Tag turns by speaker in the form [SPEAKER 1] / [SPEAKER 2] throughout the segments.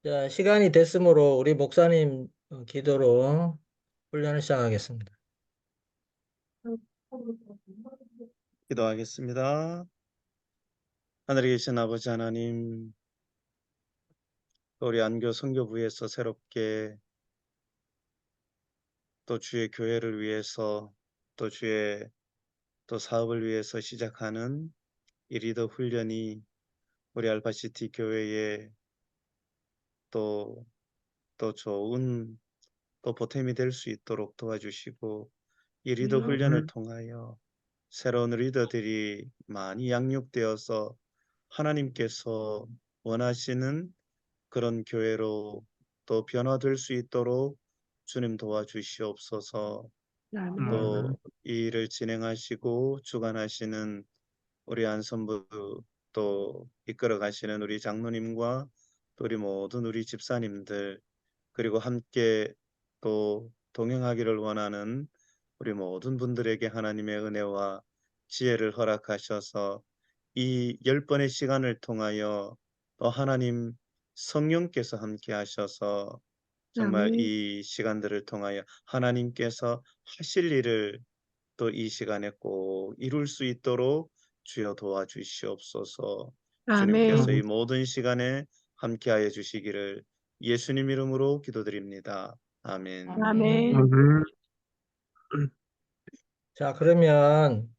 [SPEAKER 1] 자, 시간이 됐으므로 우리 목사님 기도로 훈련을 시작하겠습니다.
[SPEAKER 2] 기도하겠습니다. 하늘에 계신 아버지 하나님, 우리 안교 선교부에서 새롭게 또 주의 교회를 위해서 또 주의 또 사업을 위해서 시작하는 이 리더 훈련이 우리 알파시티 교회에 또, 또 좋은 또 보탬이 될 수 있도록 도와주시고, 이 리더 훈련을 통하여 새로운 리더들이 많이 양육되어서 하나님께서 원하시는 그런 교회로 또 변화될 수 있도록 주님 도와주시옵소서. 또 이 일을 진행하시고 주관하시는 우리 안선부 또 이끌어 가시는 우리 장로님과 또 우리 모든 우리 집사님들, 그리고 함께 또 동행하기를 원하는 우리 모든 분들에게 하나님의 은혜와 지혜를 허락하셔서 이 10번의 시간을 통하여 또 하나님 성령께서 함께 하셔서 정말
[SPEAKER 3] 아멘.
[SPEAKER 2] 이 시간들을 통하여 하나님께서 하실 일을 또 이 시간에 꼭 이룰 수 있도록 주여 도와주시옵소서. 주님께서 이
[SPEAKER 3] 아멘.
[SPEAKER 2] 모든 시간에 함께하여 주시기를 예수님 이름으로 기도드립니다. 아멘.
[SPEAKER 3] 아멘.
[SPEAKER 1] 자, 그러면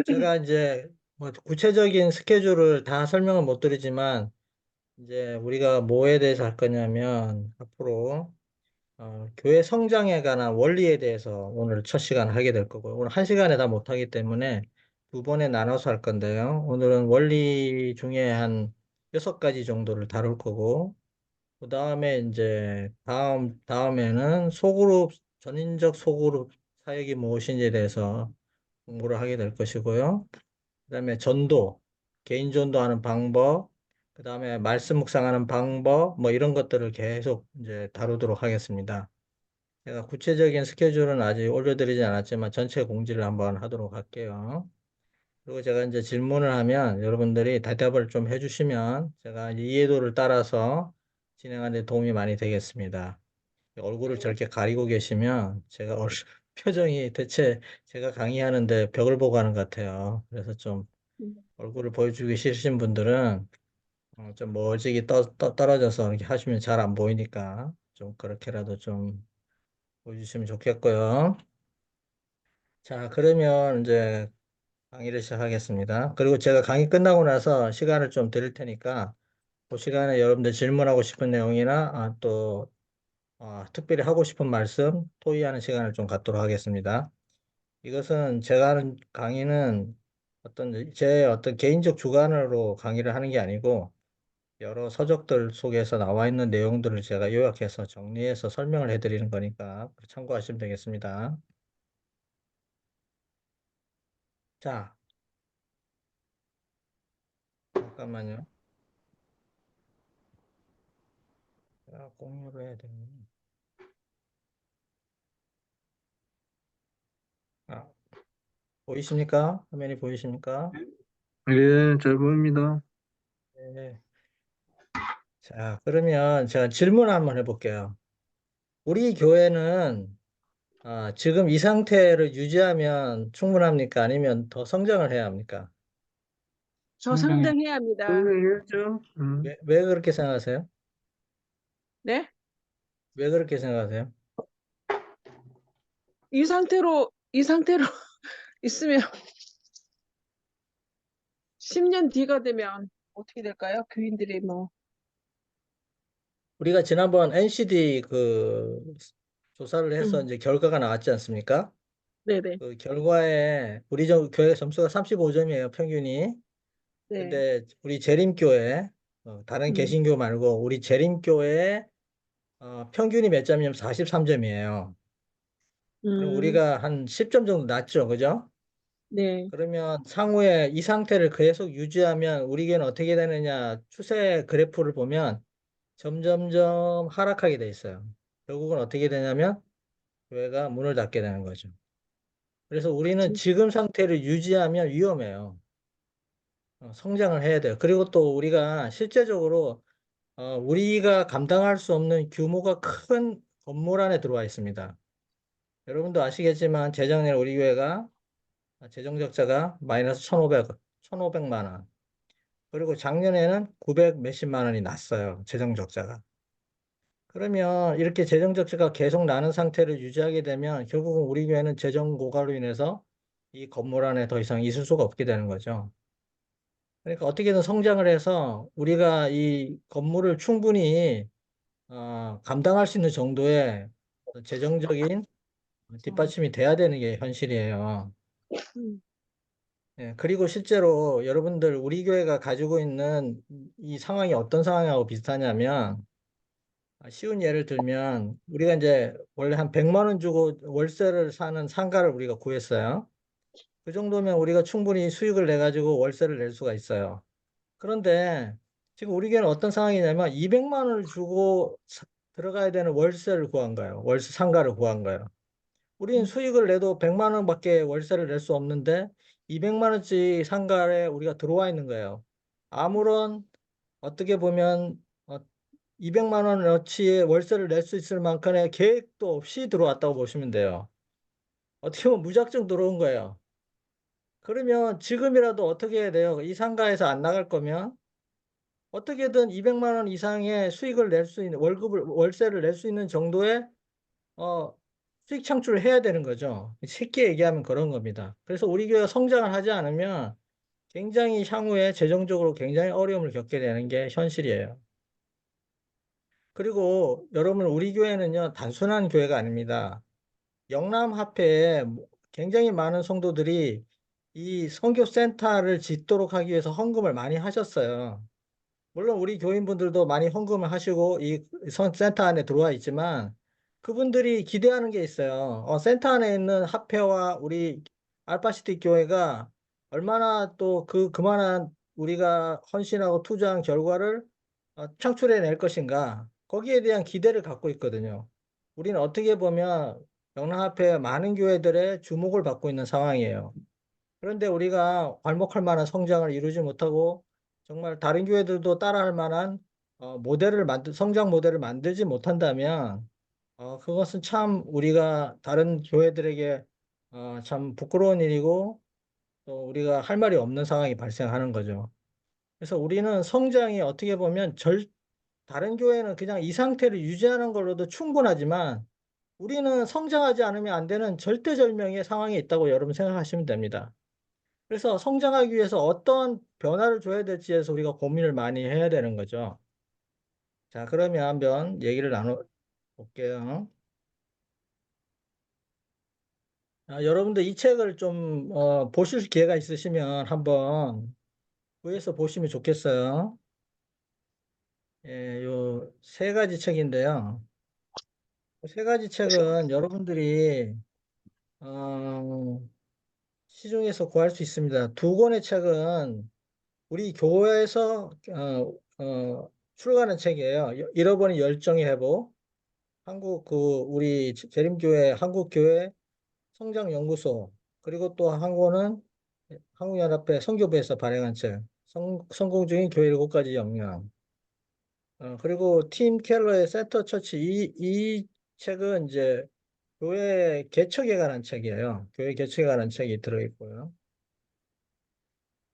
[SPEAKER 1] 제가 이제 뭐 구체적인 스케줄을 다 설명을 못 드리지만 이제 우리가 뭐에 대해서 할 거냐면 앞으로 교회 성장에 관한 원리에 대해서 오늘 첫 시간 하게 될 거고요. 오늘 한 시간에 다 못하기 때문에 두 번에 나눠서 할 건데요. 오늘은 원리 중에 한 6가지 정도를 다룰 거고, 그 다음에 이제 다음에는 소그룹, 전인적 소그룹 사역이 무엇인지에 대해서 공부를 하게 될 것이고요. 그 다음에 전도, 개인 전도하는 방법, 그 다음에 말씀 묵상하는 방법, 뭐 이런 것들을 계속 이제 다루도록 하겠습니다. 제가 구체적인 스케줄은 아직 올려드리지 않았지만 전체 공지를 한번 하도록 할게요. 그리고 제가 이제 질문을 하면 여러분들이 대답을 좀 해주시면 제가 이제 이해도를 따라서 진행하는 데 도움이 많이 되겠습니다. 얼굴을 저렇게 가리고 계시면 제가 표정이 대체 제가 강의하는데 벽을 보고 하는 것 같아요. 그래서 좀 얼굴을 보여주기 싫으신 분들은 좀 멀찍이 떨어져서 이렇게 하시면 잘 안 보이니까 좀 그렇게라도 좀 보여주시면 좋겠고요. 자, 그러면 이제 강의를 시작하겠습니다. 그리고 제가 강의 끝나고 나서 시간을 좀 드릴 테니까 그 시간에 여러분들 질문하고 싶은 내용이나 또 특별히 하고 싶은 말씀, 토의하는 시간을 좀 갖도록 하겠습니다. 이것은 제가 하는 강의는 제 어떤 개인적 주관으로 강의를 하는 게 아니고 여러 서적들 속에서 나와 있는 내용들을 제가 요약해서 정리해서 설명을 해드리는 거니까 참고하시면 되겠습니다. 자, 잠깐만요. 공유를 해야 되는데. 아, 보이십니까? 화면이 보이십니까?
[SPEAKER 4] 예, 잘 보입니다.
[SPEAKER 1] 네. 자, 그러면 제가 질문 한번 해볼게요. 우리 교회는 지금 이 상태를 유지하면 충분합니까? 아니면 더 성장을 해야 합니까?
[SPEAKER 3] 저 상당해야 합니다.
[SPEAKER 4] 성장해야죠.
[SPEAKER 1] 왜 그렇게 생각하세요?
[SPEAKER 3] 네?
[SPEAKER 1] 왜 그렇게 생각하세요?
[SPEAKER 3] 이 상태로 있으면 10년 뒤가 되면 어떻게 될까요? 교인들이 뭐.
[SPEAKER 1] 우리가 지난번 NCD 그 조사를 해서
[SPEAKER 3] 음,
[SPEAKER 1] 이제 결과가 나왔지 않습니까?
[SPEAKER 3] 네네.
[SPEAKER 1] 그 결과에 우리 교회 점수가 35점이에요, 평균이.
[SPEAKER 3] 네.
[SPEAKER 1] 근데 우리 재림교회, 다른
[SPEAKER 3] 음,
[SPEAKER 1] 개신교 말고 우리 재림교회 평균이 몇 점이냐면 43점이에요. 그럼
[SPEAKER 3] 음,
[SPEAKER 1] 우리가 한 10점 정도 낮죠, 그죠?
[SPEAKER 3] 네.
[SPEAKER 1] 그러면 향후에 이 상태를 계속 유지하면 우리 교회는 어떻게 되느냐 추세 그래프를 보면 점점점 하락하게 돼 있어요. 결국은 어떻게 되냐면 교회가 문을 닫게 되는 거죠. 그래서 우리는
[SPEAKER 3] 진-
[SPEAKER 1] 지금 상태를 유지하면 위험해요. 성장을 해야 돼요. 그리고 또 우리가 실제적으로 우리가 감당할 수 없는 규모가 큰 건물 안에 들어와 있습니다. 여러분도 아시겠지만 재작년에 우리 교회가 재정 적자가 마이너스 1,500만 원. 그리고 작년에는 900 몇십만 원이 났어요. 재정 적자가. 그러면 이렇게 재정 적자가 계속 나는 상태를 유지하게 되면 결국은 우리 교회는 재정 고갈로 인해서 이 건물 안에 더 이상 있을 수가 없게 되는 거죠. 그러니까 어떻게든 성장을 해서 우리가 이 건물을 충분히 감당할 수 있는 정도의 재정적인 뒷받침이 돼야 되는 게 현실이에요.
[SPEAKER 3] 음,
[SPEAKER 1] 예, 그리고 실제로 여러분들 우리 교회가 가지고 있는 이 상황이 어떤 상황하고 비슷하냐면 쉬운 예를 들면 우리가 이제 원래 한 100만 원 주고 월세를 사는 상가를 우리가 구했어요. 그 정도면 우리가 충분히 수익을 내 가지고 월세를 낼 수가 있어요. 그런데 지금 우리 교회는 어떤 상황이냐면 200만 원을 주고 들어가야 되는 월세를 구한 거예요. 월세 상가를 구한 거예요. 우리는 수익을 내도 100만 원밖에 월세를 낼 수 없는데 200만 원짜리 상가에 우리가 들어와 있는 거예요. 아무런 어떻게 보면 200만 원어치의 월세를 낼 수 있을 만큼의 계획도 없이 들어왔다고 보시면 돼요. 어떻게 보면 무작정 들어온 거예요. 그러면 지금이라도 어떻게 해야 돼요? 이 상가에서 안 나갈 거면 어떻게든 200만 원 이상의 수익을 낼 수 있는 월세를 낼 수 있는 정도의 어, 수익 창출을 해야 되는 거죠. 쉽게 얘기하면 그런 겁니다. 그래서 우리 교회가 성장을 하지 않으면 굉장히 향후에 재정적으로 굉장히 어려움을 겪게 되는 게 현실이에요. 그리고 여러분 우리 교회는요 단순한 교회가 아닙니다. 영남합회에 굉장히 많은 성도들이 이 선교센터를 짓도록 하기 위해서 헌금을 많이 하셨어요. 물론 우리 교인분들도 많이 헌금을 하시고 이 센터 안에 들어와 있지만 그분들이 기대하는 게 있어요. 센터 안에 있는 합회와 우리 알파시티 교회가 얼마나 또 그만한 우리가 헌신하고 투자한 결과를 창출해 낼 것인가. 거기에 대한 기대를 갖고 있거든요. 우리는 어떻게 보면 영남합회 많은 교회들의 주목을 받고 있는 상황이에요. 그런데 우리가 괄목할 만한 성장을 이루지 못하고 정말 다른 교회들도 따라할 만한 성장 모델을 만들지 못한다면 그것은 참 우리가 다른 교회들에게 참 부끄러운 일이고 또 우리가 할 말이 없는 상황이 발생하는 거죠. 그래서 우리는 성장이 어떻게 보면 다른 교회는 그냥 이 상태를 유지하는 걸로도 충분하지만 우리는 성장하지 않으면 안 되는 절대절명의 상황에 있다고 여러분 생각하시면 됩니다. 그래서 성장하기 위해서 어떤 변화를 줘야 될지에서 우리가 고민을 많이 해야 되는 거죠. 자, 그러면 한번 얘기를 나눠볼게요. 여러분들 이 책을 좀 보실 기회가 있으시면 한번 구해서 보시면 좋겠어요. 예, 요 세 가지 책인데요. 세 가지 책은 여러분들이 어, 시중에서 구할 수 있습니다. 두 권의 책은 우리 교회에서 출간한 책이에요. 잃어버린 열정의 회복, 우리 재림교회 한국교회 성장연구소, 그리고 또 한 권은 한국연합회 선교부에서 발행한 책, 성공 중인 교회 7가지 역량. 그리고 팀 켈러의 센터 처치, 이 책은 이제 교회 개척에 관한 책이에요. 교회 개척에 관한 책이 들어있고요.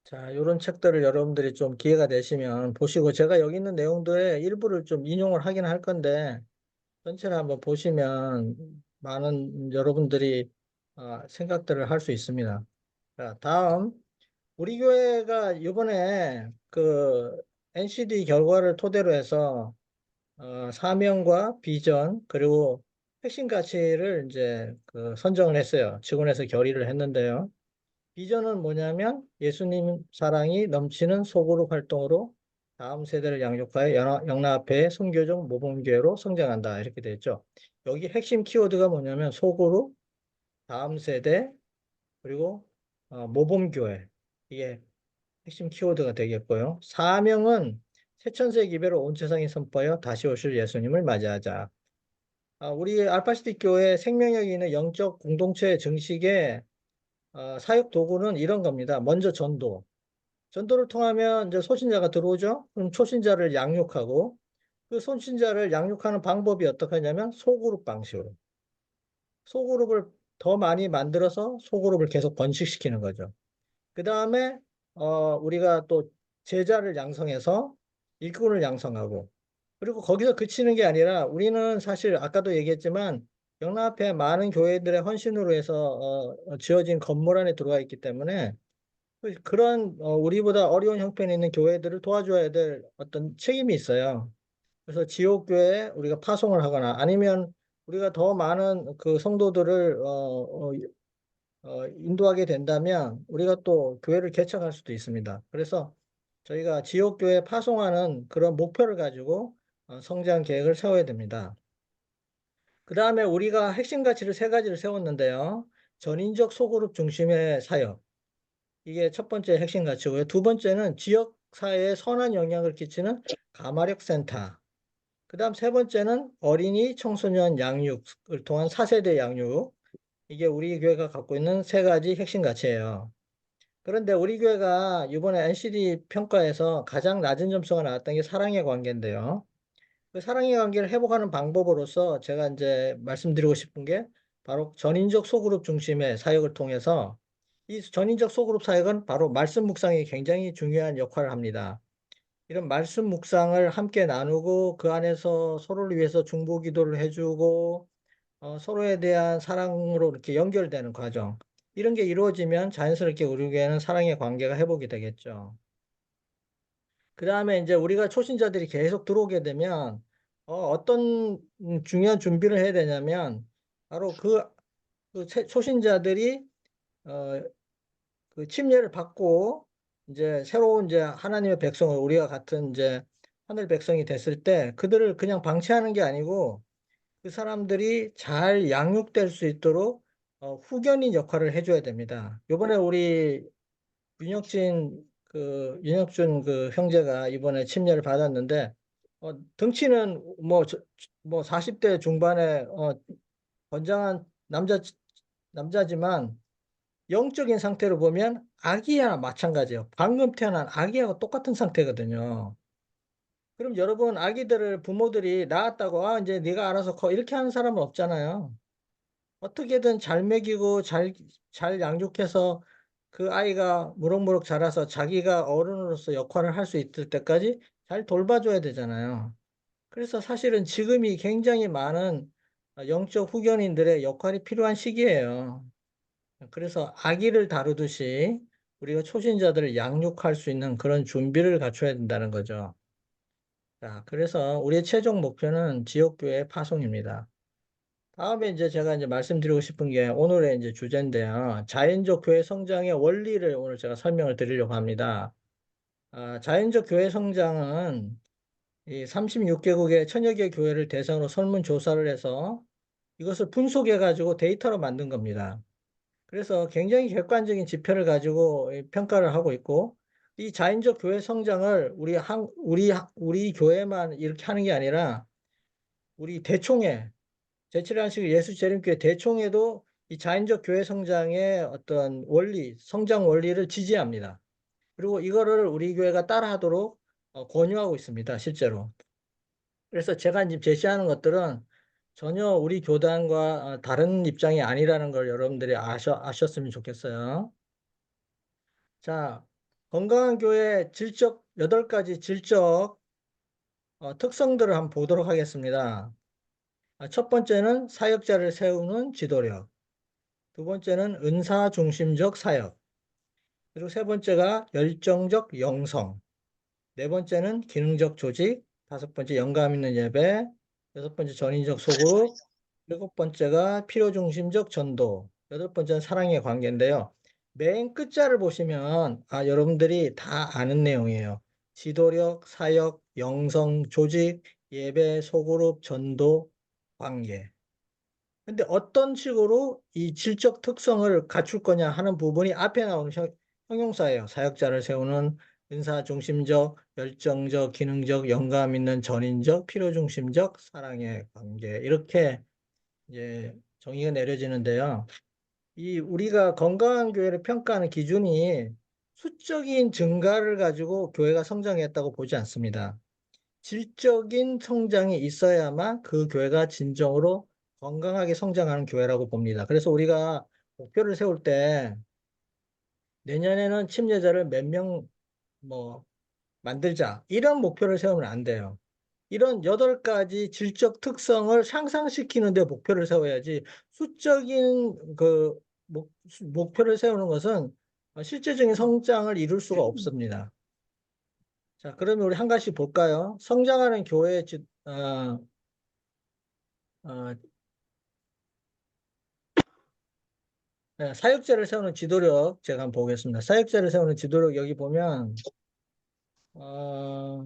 [SPEAKER 1] 자, 이런 책들을 여러분들이 좀 기회가 되시면 보시고, 제가 여기 있는 내용들의 일부를 좀 인용을 하긴 할 건데, 전체를 한번 보시면 많은 여러분들이 생각들을 할 수 있습니다. 자, 다음, 우리 교회가 이번에 그 NCD 결과를 토대로 해서 사명과 비전, 그리고 핵심 가치를 이제 선정을 했어요. 직원에서 결의를 했는데요. 비전은 뭐냐면 예수님 사랑이 넘치는 소그룹 활동으로 다음 세대를 양육하여 영락합회의 선교적 모범교회로 성장한다. 이렇게 되어 있죠. 여기 핵심 키워드가 뭐냐면 소그룹, 다음 세대, 그리고 모범교회. 이게 핵심 키워드가 되겠고요. 사명은 새천세 기배로 온 세상에 선포하여 다시 오실 예수님을 맞이하자. 우리 알파시티 교회 생명력이 있는 영적 공동체 증식의 사역 도구는 이런 겁니다. 먼저 전도. 전도를 통하면 이제 소신자가 들어오죠. 그럼 초신자를 양육하고 그 손신자를 양육하는 방법이 어떻게 하냐면 소그룹 방식으로. 소그룹을 더 많이 만들어서 소그룹을 계속 번식시키는 거죠. 그 다음에 우리가 또 제자를 양성해서 일꾼을 양성하고, 그리고 거기서 그치는 게 아니라 우리는 사실 아까도 얘기했지만 영락앞에 많은 교회들의 헌신으로 해서 지어진 건물 안에 들어와 있기 때문에 그런 우리보다 어려운 형편에 있는 교회들을 도와줘야 될 어떤 책임이 있어요. 그래서 지역교회에 우리가 파송을 하거나 아니면 우리가 더 많은 그 성도들을 인도하게 된다면 우리가 또 교회를 개척할 수도 있습니다. 그래서 저희가 지역교회 파송하는 그런 목표를 가지고 성장 계획을 세워야 됩니다. 그 다음에 우리가 핵심 가치를 세 가지를 세웠는데요. 전인적 소그룹 중심의 사역. 이게 첫 번째 핵심 가치고요. 두 번째는 지역 사회에 선한 영향을 끼치는 가마력 센터. 그 다음 세 번째는 어린이 청소년 양육을 통한 4세대 양육. 이게 우리 교회가 갖고 있는 세 가지 핵심 가치예요. 그런데 우리 교회가 이번에 NCD 평가에서 가장 낮은 점수가 나왔던 게 사랑의 관계인데요. 그 사랑의 관계를 회복하는 방법으로서 제가 이제 말씀드리고 싶은 게 바로 전인적 소그룹 중심의 사역을 통해서 이 전인적 소그룹 사역은 바로 말씀 묵상이 굉장히 중요한 역할을 합니다. 이런 말씀 묵상을 함께 나누고 그 안에서 서로를 위해서 중보 기도를 해주고 서로에 대한 사랑으로 이렇게 연결되는 과정. 이런 게 이루어지면 자연스럽게 우리 교회는 사랑의 관계가 회복이 되겠죠. 그 다음에 이제 우리가 초신자들이 계속 들어오게 되면 어떤 중요한 준비를 해야 되냐면 바로 초신자들이 어, 그 침례를 받고 이제 새로운 이제 하나님의 백성을 우리가 같은 이제 하늘 백성이 됐을 때 그들을 그냥 방치하는 게 아니고 그 사람들이 잘 양육될 수 있도록 후견인 역할을 해줘야 됩니다. 요번에 우리 윤혁준 그 형제가 이번에 침례를 받았는데 등치는 뭐 40대 중반에 건장한 남자지만 영적인 상태로 보면 아기야 마찬가지예요. 방금 태어난 아기하고 똑같은 상태거든요. 그럼 여러분 아기들을 부모들이 낳았다고 이제 네가 알아서 커 이렇게 하는 사람은 없잖아요. 어떻게든 잘 먹이고 잘 양육해서 그 아이가 무럭무럭 자라서 자기가 어른으로서 역할을 할 수 있을 때까지 잘 돌봐줘야 되잖아요. 그래서 사실은 지금이 굉장히 많은 영적 후견인들의 역할이 필요한 시기예요. 그래서 아기를 다루듯이 우리가 초신자들을 양육할 수 있는 그런 준비를 갖춰야 된다는 거죠. 자, 그래서 우리의 최종 목표는 지역교회 파송입니다. 다음에 이제 제가 이제 말씀드리고 싶은 게 오늘의 이제 주제인데요. 자연적 교회 성장의 원리를 오늘 제가 설명을 드리려고 합니다. 자연적 교회 성장은 이 36개국의 천여 개 교회를 대상으로 설문조사를 해서 이것을 분석해가지고 데이터로 만든 겁니다. 그래서 굉장히 객관적인 지표를 가지고 평가를 하고 있고, 이 자연적 교회 성장을 우리 교회만 이렇게 하는 게 아니라 우리 대총회, 제7안식 예수 재림교회 대총회도 이 자연적 교회 성장의 어떤 원리, 성장 원리를 지지합니다. 그리고 이거를 우리 교회가 따라하도록 권유하고 있습니다, 실제로. 그래서 제가 지금 제시하는 것들은 전혀 우리 교단과 다른 입장이 아니라는 걸 여러분들이 아셨으면 좋겠어요. 자, 건강한 교회 질적, 8가지 질적 특성들을 한번 보도록 하겠습니다. 첫 번째는 사역자를 세우는 지도력. 두 번째는 은사 중심적 사역. 그리고 세 번째가 열정적 영성. 네 번째는 기능적 조직. 다섯 번째 영감 있는 예배. 여섯 번째 전인적 소그룹. 일곱 번째가 필요 중심적 전도. 여덟 번째는 사랑의 관계인데요. 맨 끝자를 보시면 여러분들이 다 아는 내용이에요. 지도력, 사역, 영성, 조직, 예배, 소그룹, 전도, 관계. 근데 어떤 식으로 이 질적 특성을 갖출 거냐 하는 부분이 앞에 나오는 형용사예요. 사역자를 세우는 은사 중심적, 열정적, 기능적, 영감 있는 전인적, 필요 중심적, 사랑의 관계. 이렇게 이제 정의가 내려지는데요. 이 우리가 건강한 교회를 평가하는 기준이 수적인 증가를 가지고 교회가 성장했다고 보지 않습니다. 질적인 성장이 있어야만 그 교회가 진정으로 건강하게 성장하는 교회라고 봅니다. 그래서 우리가 목표를 세울 때 내년에는 침례자를 몇 명 뭐 만들자 이런 목표를 세우면 안 돼요. 이런 8가지 질적 특성을 상상시키는 데 목표를 세워야지 수적인 그 목표를 세우는 것은 실제적인 성장을 이룰 수가 없습니다. 자, 그러면 우리 한 가지 볼까요? 성장하는 교회의 어, 사역자를 세우는 지도력 제가 한번 보겠습니다. 사역자를 세우는 지도력 여기 보면 어,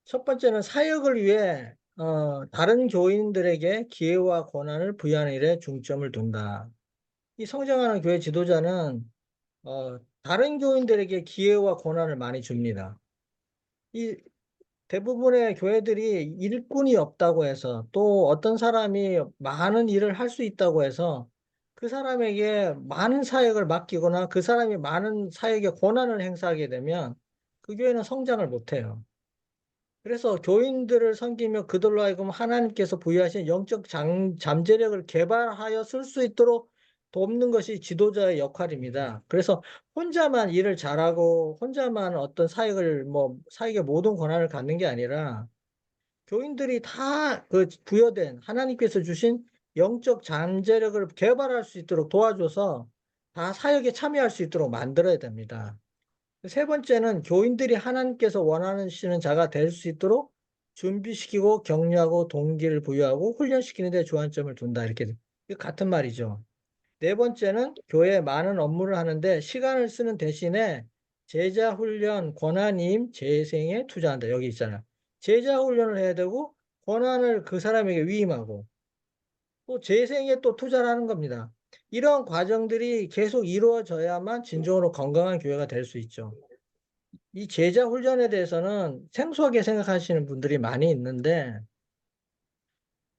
[SPEAKER 1] 첫 번째는 사역을 위해 다른 교인들에게 기회와 권한을 부여하는 일에 중점을 둔다. 이 성장하는 교회 지도자는 다른 교인들에게 기회와 권한을 많이 줍니다. 이 대부분의 교회들이 일꾼이 없다고 해서 또 어떤 사람이 많은 일을 할 수 있다고 해서 그 사람에게 많은 사역을 맡기거나 그 사람이 많은 사역의 권한을 행사하게 되면 그 교회는 성장을 못해요. 그래서 교인들을 섬기며 그들로 하여금 하나님께서 부여하신 영적 잠재력을 개발하여 쓸 수 있도록 돕는 것이 지도자의 역할입니다. 그래서 혼자만 일을 잘하고 혼자만 어떤 사역의 모든 권한을 갖는 게 아니라 교인들이 다 그 부여된 하나님께서 주신 영적 잠재력을 개발할 수 있도록 도와줘서 다 사역에 참여할 수 있도록 만들어야 됩니다. 세 번째는 교인들이 하나님께서 원하시는 자가 될 수 있도록 준비시키고 격려하고 동기를 부여하고 훈련시키는 데 주안점을 둔다. 이렇게 같은 말이죠. 네 번째는 교회에 많은 업무를 하는데 시간을 쓰는 대신에 제자 훈련, 권한임, 재생에 투자한다. 여기 있잖아요. 제자 훈련을 해야 되고 권한을 그 사람에게 위임하고 또 재생에 또 투자를 하는 겁니다. 이런 과정들이 계속 이루어져야만 진정으로 건강한 교회가 될 수 있죠. 이 제자 훈련에 대해서는 생소하게 생각하시는 분들이 많이 있는데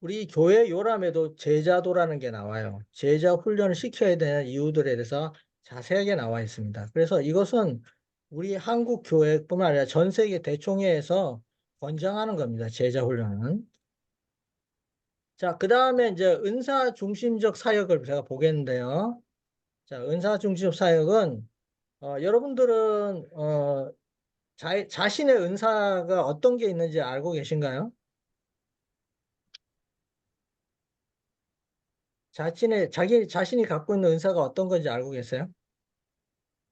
[SPEAKER 1] 우리 교회 요람에도 제자도라는 게 나와요. 제자 훈련을 시켜야 되는 이유들에 대해서 자세하게 나와 있습니다. 그래서 이것은 우리 한국 교회뿐만 아니라 전 세계 대총회에서 권장하는 겁니다. 제자 훈련은. 자, 그 다음에 이제 은사 중심적 사역을 제가 보겠는데요. 자, 은사 중심적 사역은 여러분들은 자신의 은사가 어떤 게 있는지 알고 계신가요? 자신이 갖고 있는 은사가 어떤 건지 알고 계세요?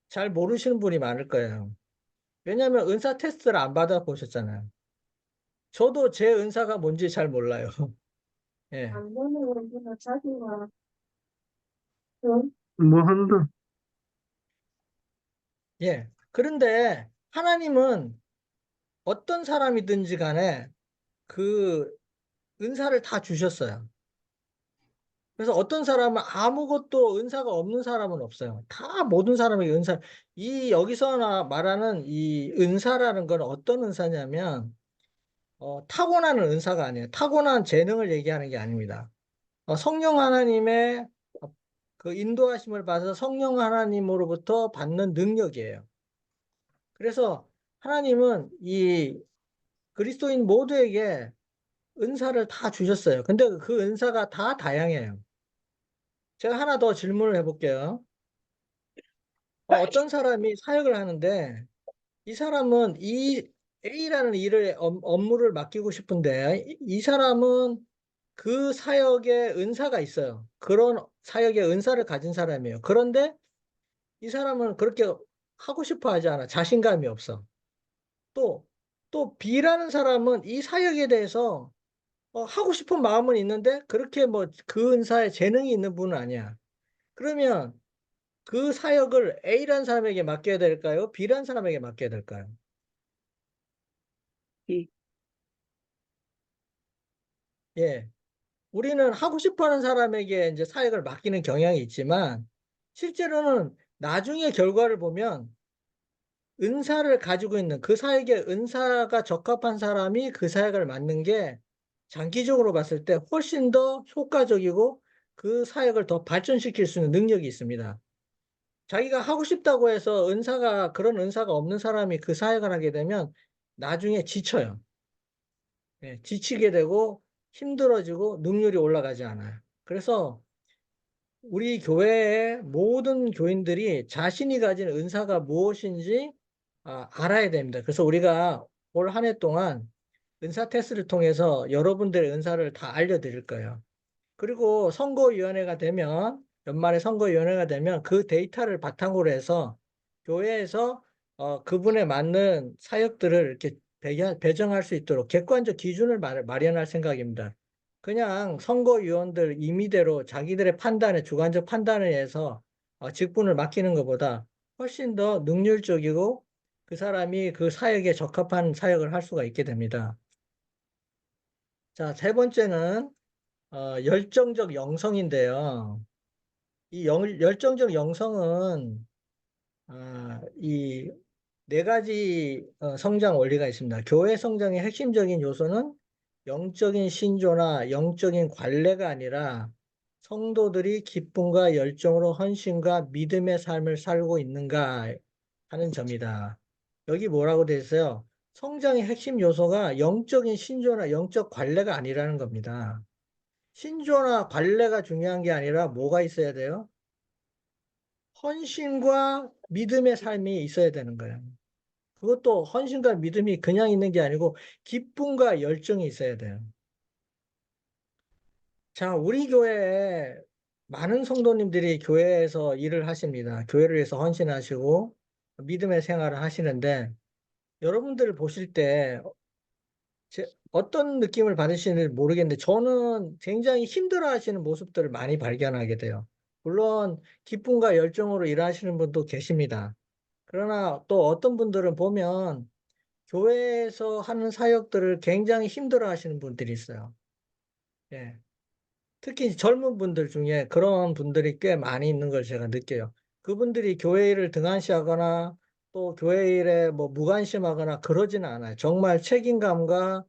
[SPEAKER 1] 잘 모르시는 분이 많을 거예요. 왜냐하면 은사 테스트를 안 받아보셨잖아요. 저도 제 은사가 뭔지 잘 몰라요. 예.
[SPEAKER 4] 뭐 한다.
[SPEAKER 1] 예. 그런데 하나님은 어떤 사람이든지 간에 그 은사를 다 주셨어요. 그래서 어떤 사람은 아무것도 은사가 없는 사람은 없어요. 다 모든 사람에게 여기서 말하는 이 은사라는 건 어떤 은사냐면, 타고나는 은사가 아니에요. 타고난 재능을 얘기하는 게 아닙니다. 성령 하나님의 그 인도하심을 받아서 성령 하나님으로부터 받는 능력이에요. 그래서 하나님은 이 그리스도인 모두에게 은사를 다 주셨어요. 근데 그 은사가 다 다양해요. 제가 하나 더 질문을 해볼게요. 어떤 사람이 사역을 하는데 이 사람은 이 A라는 일을 업무를 맡기고 싶은데 이 사람은 그 사역에 은사가 있어요. 그런 사역에 은사를 가진 사람이에요. 그런데 이 사람은 그렇게 하고 싶어 하지 않아. 자신감이 없어. 또, 또 B라는 사람은 이 사역에 대해서 하고 싶은 마음은 있는데 그렇게 뭐 그 은사에 재능이 있는 분은 아니야. 그러면 그 사역을 A라는 사람에게 맡겨야 될까요? B라는 사람에게 맡겨야 될까요?
[SPEAKER 3] 예.
[SPEAKER 1] 예. 우리는 하고 싶어 하는 사람에게 이제 사역을 맡기는 경향이 있지만 실제로는 나중에 결과를 보면 은사를 가지고 있는 그 사역에 은사가 적합한 사람이 그 사역을 맡는 게 장기적으로 봤을 때 훨씬 더 효과적이고 그 사역을 더 발전시킬 수 있는 능력이 있습니다. 자기가 하고 싶다고 해서 그런 은사가 없는 사람이 그 사역을 하게 되면 나중에 지쳐요. 예, 지치게 되고 힘들어지고 능률이 올라가지 않아요. 그래서 우리 교회의 모든 교인들이 자신이 가진 은사가 무엇인지 알아야 됩니다. 그래서 우리가 올 한 해 동안 은사 테스트를 통해서 여러분들의 은사를 다 알려드릴 거예요. 그리고 선거위원회가 되면, 연말에 선거위원회가 되면 그 데이터를 바탕으로 해서 교회에서 그분에 맞는 사역들을 이렇게 배정할 수 있도록 객관적 기준을 마련할 생각입니다. 그냥 선거위원들 임의대로 자기들의 판단에, 주관적 판단에 의해서 직분을 맡기는 것보다 훨씬 더 능률적이고 그 사람이 그 사역에 적합한 사역을 할 수가 있게 됩니다. 자, 세 번째는 열정적 영성인데요. 이 열정적 영성은 이 네 가지 성장 원리가 있습니다. 교회 성장의 핵심적인 요소는 영적인 신조나 영적인 관례가 아니라 성도들이 기쁨과 열정으로 헌신과 믿음의 삶을 살고 있는가 하는 점이다. 여기 뭐라고 돼 있어요? 성장의 핵심 요소가 영적인 신조나 영적 관례가 아니라는 겁니다. 신조나 관례가 중요한 게 아니라 뭐가 있어야 돼요? 헌신과 믿음의 삶이 있어야 되는 거예요. 그것도 헌신과 믿음이 그냥 있는 게 아니고 기쁨과 열정이 있어야 돼요. 자, 우리 교회에 많은 성도님들이 교회에서 일을 하십니다. 교회를 위해서 헌신하시고 믿음의 생활을 하시는데 여러분들을 보실 때 어떤 느낌을 받으시는지 모르겠는데 저는 굉장히 힘들어 하시는 모습들을 많이 발견하게 돼요. 물론 기쁨과 열정으로 일하시는 분도 계십니다. 그러나 또 어떤 분들은 보면 교회에서 하는 사역들을 굉장히 힘들어 하시는 분들이 있어요. 예. 특히 젊은 분들 중에 그런 분들이 꽤 많이 있는 걸 제가 느껴요. 그분들이 교회 일을 등한시하거나 또 교회 일에 뭐 무관심하거나 그러지는 않아요. 정말 책임감과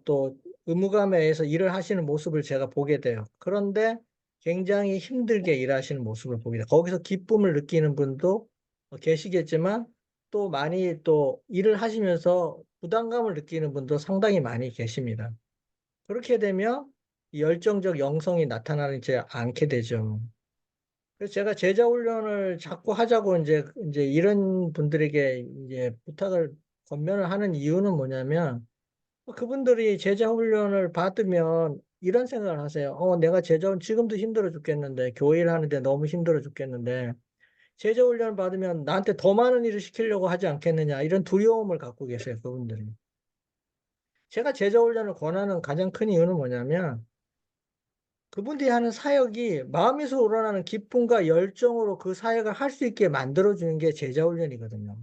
[SPEAKER 1] 또 의무감에 의해서 일을 하시는 모습을 제가 보게 돼요. 그런데 굉장히 힘들게 일하시는 모습을 보게 돼요. 거기서 기쁨을 느끼는 분도 계시겠지만 또 많이 또 일을 하시면서 부담감을 느끼는 분도 상당히 많이 계십니다. 그렇게 되면 이 열정적 영성이 나타나지 않게 되죠. 그래서 제가 제자 훈련을 자꾸 하자고 이제 이런 분들에게 이제 부탁을 권면을 하는 이유는 뭐냐면 그분들이 제자 훈련을 받으면 이런 생각을 하세요. 내가 지금도 힘들어 죽겠는데, 교회 일 하는데 너무 힘들어 죽겠는데, 제자 훈련을 받으면 나한테 더 많은 일을 시키려고 하지 않겠느냐, 이런 두려움을 갖고 계세요, 그분들이. 제가 제자 훈련을 권하는 가장 큰 이유는 뭐냐면, 그분들이 하는 사역이 마음에서 우러나는 기쁨과 열정으로 그 사역을 할 수 있게 만들어주는 게 제자 훈련이거든요.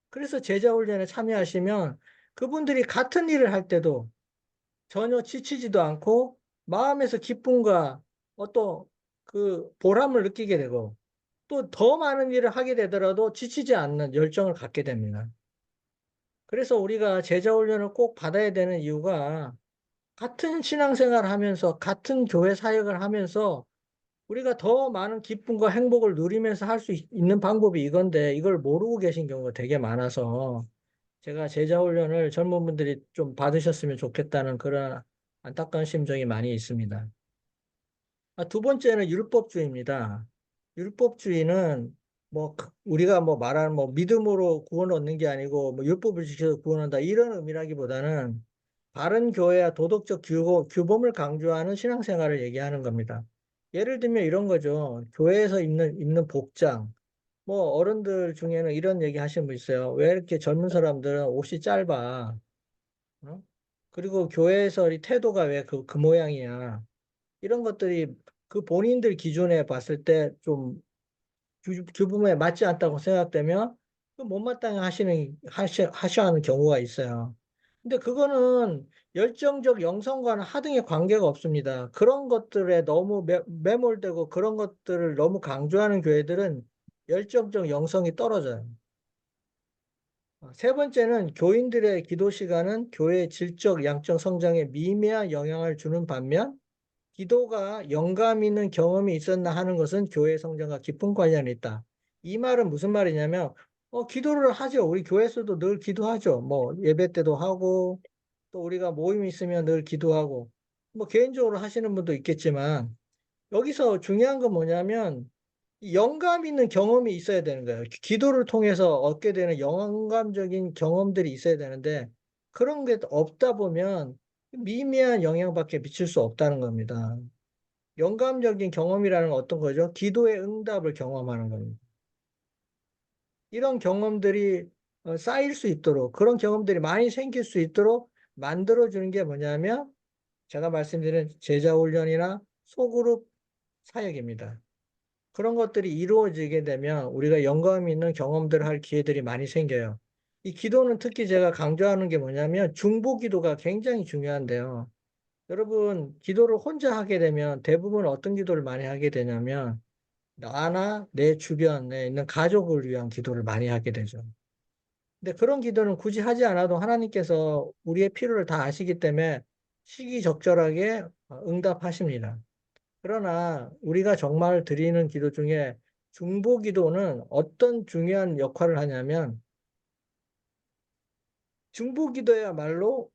[SPEAKER 1] 그래서 제자 훈련에 참여하시면 그분들이 같은 일을 할 때도 전혀 지치지도 않고 마음에서 기쁨과 어떤 그 보람을 느끼게 되고 또 더 많은 일을 하게 되더라도 지치지 않는 열정을 갖게 됩니다. 그래서 우리가 제자 훈련을 꼭 받아야 되는 이유가 같은 신앙생활을 하면서 같은 교회 사역을 하면서 우리가 더 많은 기쁨과 행복을 누리면서 할 수 있는 방법이 이건데 이걸 모르고 계신 경우가 되게 많아서 제가 제자 훈련을 젊은 분들이 좀 받으셨으면 좋겠다는 그런 안타까운 심정이 많이 있습니다. 두 번째는 율법주의입니다. 율법주의는 우리가 말하는 믿음으로 구원 얻는 게 아니고 율법을 지켜서 구원한다 이런 의미라기보다는 바른 교회와 도덕적 규범을 강조하는 신앙생활을 얘기하는 겁니다. 예를 들면 이런 거죠. 교회에서 입는 복장. 어른들 중에는 이런 얘기 하시는 분 있어요. 왜 이렇게 젊은 사람들은 옷이 짧아? 어? 그리고 교회에서 이 태도가 왜 그 모양이야? 이런 것들이 그 본인들 기준에 봤을 때 좀 규범에 맞지 않다고 생각되면 그 못마땅히 하셔야 하는 경우가 있어요. 근데 그거는 열정적 영성과는 하등의 관계가 없습니다. 그런 것들에 너무 매몰되고 그런 것들을 너무 강조하는 교회들은 열정적 영성이 떨어져요. 세 번째는 교인들의 기도 시간은 교회의 질적, 양적 성장에 미미한 영향을 주는 반면 기도가 영감 있는 경험이 있었나 하는 것은 교회 성장과 깊은 관련이 있다. 이 말은 무슨 말이냐면 기도를 하죠. 우리 교회에서도 늘 기도하죠. 예배 때도 하고 또 우리가 모임이 있으면 늘 기도하고, 뭐 개인적으로 하시는 분도 있겠지만, 여기서 중요한 건 뭐냐면, 이 영감 있는 경험이 있어야 되는 거예요. 기도를 통해서 얻게 되는 영감적인 경험들이 있어야 되는데, 그런 게 없다 보면 미미한 영향밖에 미칠 수 없다는 겁니다. 영감적인 경험이라는 건 어떤 거죠? 기도의 응답을 경험하는 겁니다. 이런 경험들이 쌓일 수 있도록, 그런 경험들이 많이 생길 수 있도록 만들어주는 게 뭐냐면, 제가 말씀드린 제자훈련이나 소그룹 사역입니다. 그런 것들이 이루어지게 되면 우리가 영감 있는 경험들을 할 기회들이 많이 생겨요. 이 기도는 특히 제가 강조하는 게 뭐냐면 중보 기도가 굉장히 중요한데요. 여러분, 기도를 혼자 하게 되면 대부분 어떤 기도를 많이 하게 되냐면 나나 내 주변에 있는 가족을 위한 기도를 많이 하게 되죠. 근데 그런 기도는 굳이 하지 않아도 하나님께서 우리의 필요를 다 아시기 때문에 시기적절하게 응답하십니다. 그러나 우리가 정말 드리는 기도 중에 중보 기도는 어떤 중요한 역할을 하냐면 중보 기도야말로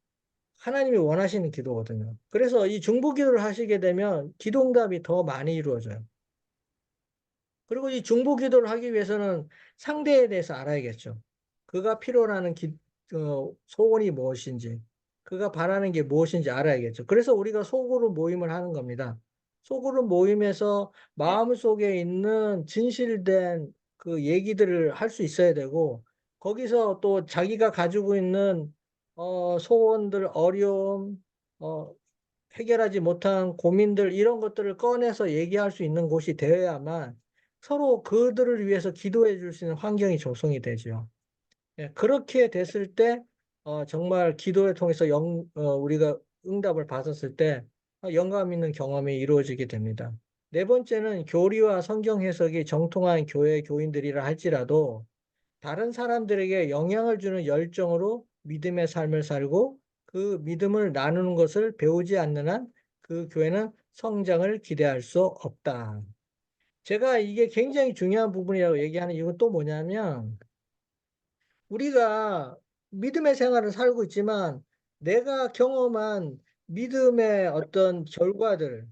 [SPEAKER 1] 하나님이 원하시는 기도거든요. 그래서 이 중보 기도를 하시게 되면 기도 응답이 더 많이 이루어져요. 그리고 이 중보 기도를 하기 위해서는 상대에 대해서 알아야겠죠. 그가 필요로 하는 소원이 무엇인지, 그가 바라는 게 무엇인지 알아야겠죠. 그래서 우리가 소그룹 모임을 하는 겁니다. 소그룹 모임에서 마음속에 있는 진실된 그 얘기들을 할 수 있어야 되고, 거기서 또 자기가 가지고 있는 소원들, 어려움, 어, 해결하지 못한 고민들 이런 것들을 꺼내서 얘기할 수 있는 곳이 되어야만 서로 그들을 위해서 기도해 줄 수 있는 환경이 조성이 되죠. 예, 그렇게 됐을 때 정말 기도를 통해서 우리가 응답을 받았을 때 영감 있는 경험이 이루어지게 됩니다. 네 번째는 교리와 성경 해석이 정통한 교회 교인들이라 할지라도 다른 사람들에게 영향을 주는 열정으로 믿음의 삶을 살고 그 믿음을 나누는 것을 배우지 않는 한 그 교회는 성장을 기대할 수 없다. 제가 이게 굉장히 중요한 부분이라고 얘기하는 이유는 또 뭐냐면 우리가 믿음의 생활을 살고 있지만 내가 경험한 믿음의 어떤 결과들,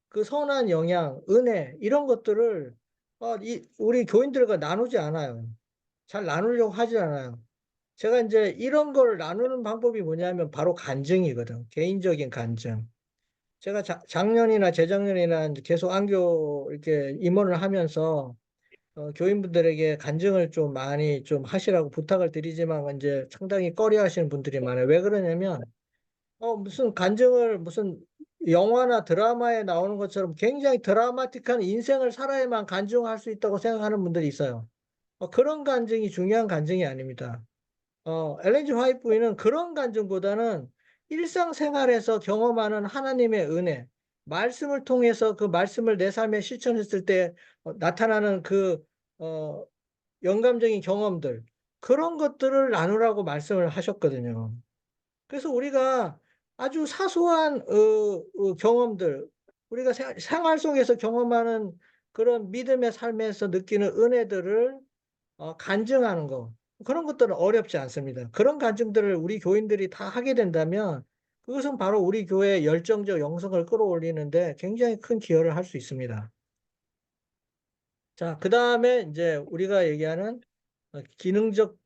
[SPEAKER 1] 그 선한 영향, 은혜 이런 것들을 우리 교인들과 나누지 않아요. 잘 나누려고 하지 않아요. 제가 이제 이런 걸 나누는 방법이 뭐냐면 바로 간증이거든. 개인적인 간증. 제가 작년이나 재작년이나 이제 계속 안교 이렇게 임원을 하면서 교인분들에게 간증을 좀 많이 좀 하시라고 부탁을 드리지만 이제 상당히 꺼려 하시는 분들이 많아요. 왜 그러냐면 무슨 간증을 무슨 영화나 드라마에 나오는 것처럼 굉장히 드라마틱한 인생을 살아야만 간증할 수 있다고 생각하는 분들이 있어요. 그런 간증이 중요한 간증이 아닙니다. 엘렌지 화이트 부인은 그런 간증보다는 일상생활에서 경험하는 하나님의 은혜, 말씀을 통해서 그 말씀을 내 삶에 실천했을 때 나타나는 그 어, 영감적인 경험들, 그런 것들을 나누라고 말씀을 하셨거든요. 그래서 우리가 아주 사소한 경험들, 우리가 생활 속에서 경험하는 그런 믿음의 삶에서 느끼는 은혜들을 간증하는 거. 그런 것들은 어렵지 않습니다. 그런 간증들을 우리 교인들이 다 하게 된다면 그것은 바로 우리 교회의 열정적 영성을 끌어올리는데 굉장히 큰 기여를 할 수 있습니다. 자, 그 다음에 이제 우리가 얘기하는 기능적,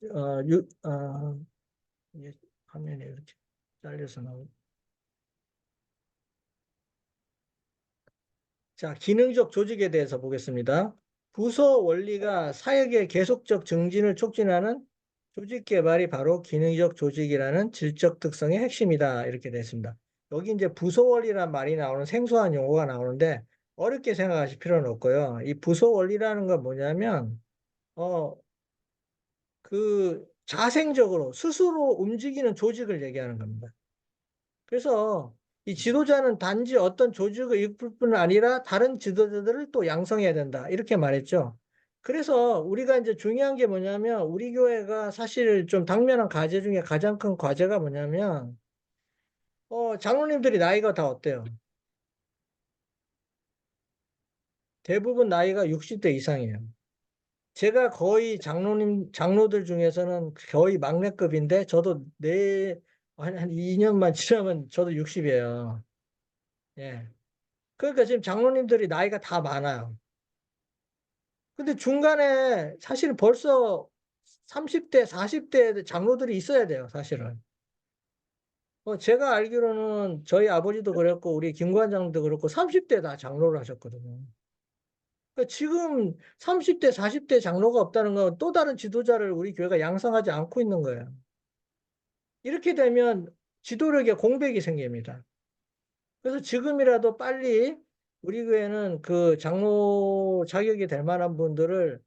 [SPEAKER 1] 이게 화면이 이렇게 잘려서 나오고. 자, 기능적 조직에 대해서 보겠습니다. 부서 원리가 사역의 계속적 증진을 촉진하는 조직 개발이 바로 기능적 조직이라는 질적 특성의 핵심이다. 이렇게 됐습니다. 여기 이제 부서 원리란 말이 나오는 생소한 용어가 나오는데 어렵게 생각하실 필요는 없고요. 이 부서 원리라는 건 뭐냐면, 자생적으로 스스로 움직이는 조직을 얘기하는 겁니다. 그래서 이 지도자는 단지 어떤 조직을 이끌 뿐 아니라 다른 지도자들을 또 양성해야 된다. 이렇게 말했죠. 그래서 우리가 이제 중요한 게 뭐냐면 우리 교회가 사실 좀 당면한 과제 중에 가장 큰 과제가 뭐냐면 장로님들이 나이가 다 어때요? 대부분 나이가 60대 이상이에요. 제가 거의 장로들 중에서는 거의 막내급인데 저도 한 2년만 지나면 저도 60이에요. 예. 그러니까 지금 장로님들이 나이가 다 많아요. 근데 중간에 사실은 벌써 30대, 40대 장로들이 있어야 돼요, 사실은. 제가 알기로는 저희 아버지도 그랬고, 우리 김관장도 그렇고, 30대 다 장로를 하셨거든요. 그러니까 지금 30대, 40대 장로가 없다는 건 또 다른 지도자를 우리 교회가 양성하지 않고 있는 거예요. 이렇게 되면 지도력에 공백이 생깁니다. 그래서 지금이라도 빨리 우리 교회는 그 장로 자격이 될 만한 분들을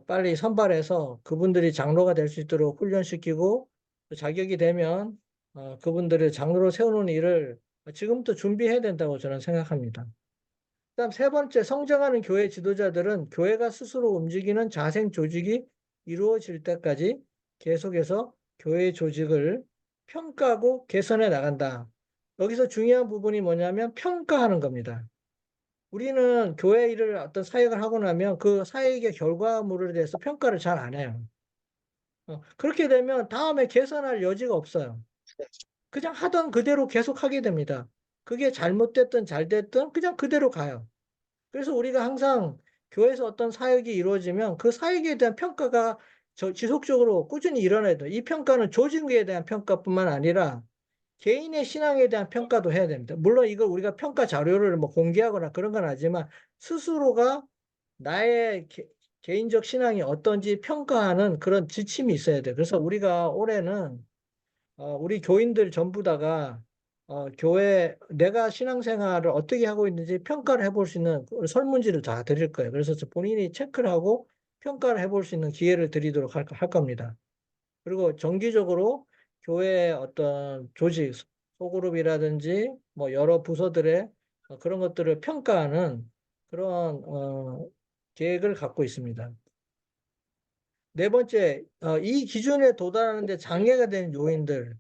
[SPEAKER 1] 빨리 선발해서 그분들이 장로가 될 수 있도록 훈련시키고 또 자격이 되면 그분들을 장로로 세우는 일을 지금부터 준비해야 된다고 저는 생각합니다. 그다음 세 번째, 성장하는 교회 지도자들은 교회가 스스로 움직이는 자생 조직이 이루어질 때까지 계속해서 교회 조직을 평가하고 개선해 나간다. 여기서 중요한 부분이 뭐냐면 평가하는 겁니다. 우리는 교회 일을 어떤 사역을 하고 나면 그 사역의 결과물에 대해서 평가를 잘 안 해요. 그렇게 되면 다음에 개선할 여지가 없어요. 그냥 하던 그대로 계속 하게 됩니다. 그게 잘못됐든 잘 됐든 그냥 그대로 가요. 그래서 우리가 항상 교회에서 어떤 사역이 이루어지면 그 사역에 대한 평가가 지속적으로 꾸준히 일어나야 돼요. 이 평가는 조직에 대한 평가뿐만 아니라 개인의 신앙에 대한 평가도 해야 됩니다. 물론 이걸 우리가 평가 자료를 뭐 공개하거나 그런 건 아니지만 스스로가 나의 개인적 신앙이 어떤지 평가하는 그런 지침이 있어야 돼요. 그래서 우리가 올해는 우리 교인들 전부 다가 교회 내가 신앙생활을 어떻게 하고 있는지 평가를 해볼 수 있는 그 설문지를 다 드릴 거예요. 그래서 본인이 체크를 하고 평가를 해볼 수 있는 기회를 드리도록 할 겁니다. 그리고 정기적으로 교회 어떤 조직, 소그룹이라든지 뭐 여러 부서들의 그런 것들을 평가하는 그런 계획을 갖고 있습니다. 네 번째, 이 기준에 도달하는데 장애가 되는 요인들,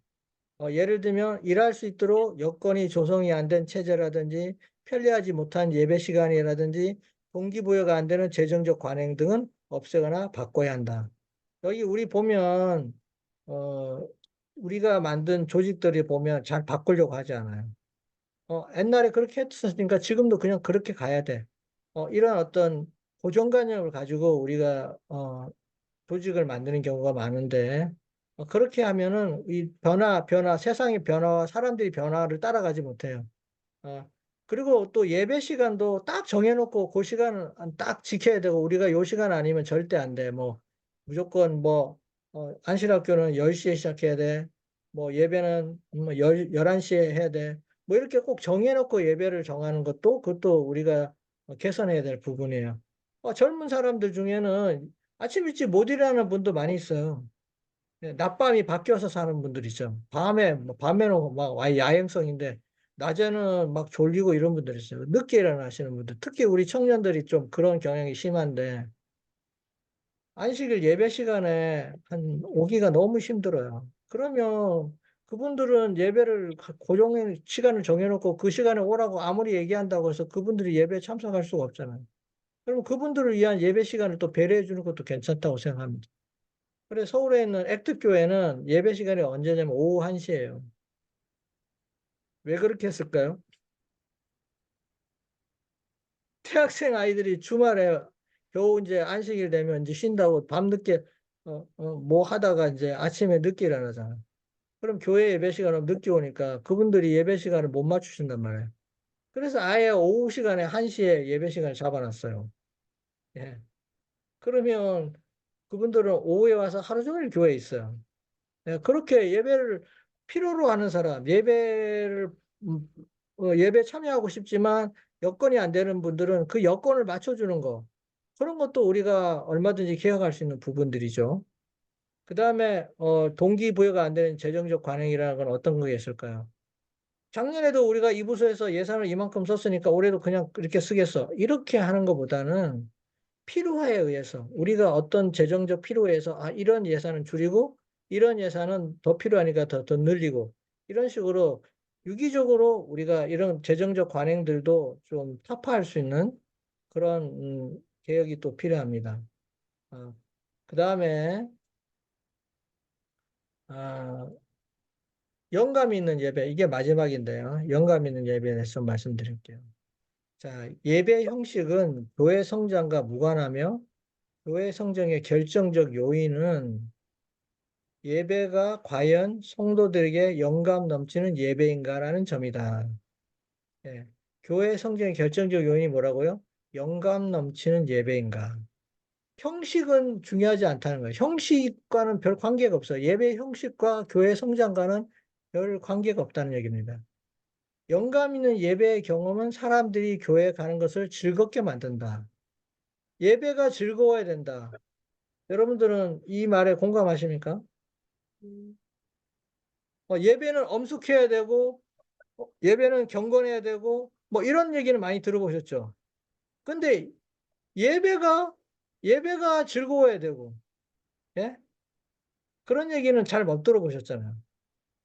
[SPEAKER 1] 예를 들면 일할 수 있도록 여건이 조성이 안 된 체제라든지 편리하지 못한 예배 시간이라든지 동기부여가 안 되는 재정적 관행 등은 없애거나 바꿔야 한다. 여기 우리 보면 어, 우리가 만든 조직들이 보면 잘 바꾸려고 하지 않아요. 옛날에 그렇게 했었으니까 지금도 그냥 그렇게 가야 돼. 이런 어떤 고정관념을 가지고 우리가 조직을 만드는 경우가 많은데 그렇게 하면은 이 세상의 변화와 사람들이 변화를 따라가지 못해요. 어, 그리고 또 예배 시간도 딱 정해놓고 그 시간은 딱 지켜야 되고 우리가 요 시간 아니면 절대 안 돼. 뭐 무조건 뭐 안실학교는 10시에 시작해야 돼. 뭐 예배는 뭐 11시에 해야 돼. 뭐 이렇게 꼭 정해놓고 예배를 정하는 것도 그것도 우리가 개선해야 될 부분이에요. 젊은 사람들 중에는 아침 일찍 못 일어나는 분도 많이 있어요. 낮밤이 바뀌어서 사는 분들 있죠. 밤에는 막 야행성인데, 낮에는 막 졸리고 이런 분들 있어요. 늦게 일어나시는 분들. 특히 우리 청년들이 좀 그런 경향이 심한데, 안식일 예배 시간에 오기가 너무 힘들어요. 그러면 그분들은 예배를 고정 시간을 정해놓고 그 시간에 오라고 아무리 얘기한다고 해서 그분들이 예배에 참석할 수가 없잖아요. 그럼 그분들을 위한 예배 시간을 또 배려해 주는 것도 괜찮다고 생각합니다. 그래 서울에 있는 액트교회는 예배 시간이 언제냐면 오후 1시예요. 왜 그렇게 했을까요? 대학생 아이들이 주말에 겨우 이제 안식일 되면 이제 쉰다고 밤늦게 뭐 하다가 이제 아침에 늦게 일어나잖아. 그럼 교회 예배 시간은 늦게 오니까 그분들이 예배 시간을 못 맞추신단 말이에요. 그래서 아예 오후 시간에 1시에 예배 시간을 잡아놨어요. 예. 그러면 그분들은 오후에 와서 하루 종일 교회에 있어요. 그렇게 예배를 필요로 하는 사람, 음, 예배 참여하고 싶지만 여건이 안 되는 분들은 그 여건을 맞춰주는 거. 그런 것도 우리가 얼마든지 개혁할 수 있는 부분들이죠. 그 다음에, 동기부여가 안 되는 재정적 관행이라는 건 어떤 게 있을까요? 작년에도 우리가 이 부서에서 예산을 이만큼 썼으니까 올해도 그냥 이렇게 쓰겠어. 이렇게 하는 것보다는 필요에 의해서 우리가 어떤 재정적 필요에 의해서 이런 예산은 줄이고 이런 예산은 더 필요하니까 더 늘리고 이런 식으로 유기적으로 우리가 이런 재정적 관행들도 좀 타파할 수 있는 그런 개혁이 또 필요합니다. 그 다음에 영감 있는 예배, 이게 마지막인데요. 영감 있는 예배에 대해서 말씀드릴게요. 자, 예배 형식은 교회 성장과 무관하며 교회 성장의 결정적 요인은 예배가 과연 성도들에게 영감 넘치는 예배인가라는 점이다. 예. 교회 성장의 결정적 요인이 뭐라고요? 영감 넘치는 예배인가? 형식은 중요하지 않다는 거예요. 형식과는 별 관계가 없어요. 예배 형식과 교회 성장과는 별 관계가 없다는 얘기입니다. 영감 있는 예배의 경험은 사람들이 교회에 가는 것을 즐겁게 만든다. 예배가 즐거워야 된다. 여러분들은 이 말에 공감하십니까?
[SPEAKER 3] 음,
[SPEAKER 1] 예배는 엄숙해야 되고, 예배는 경건해야 되고, 뭐 이런 얘기는 많이 들어보셨죠? 근데 예배가, 예배가 즐거워야 되고, 예? 그런 얘기는 잘 못 들어보셨잖아요.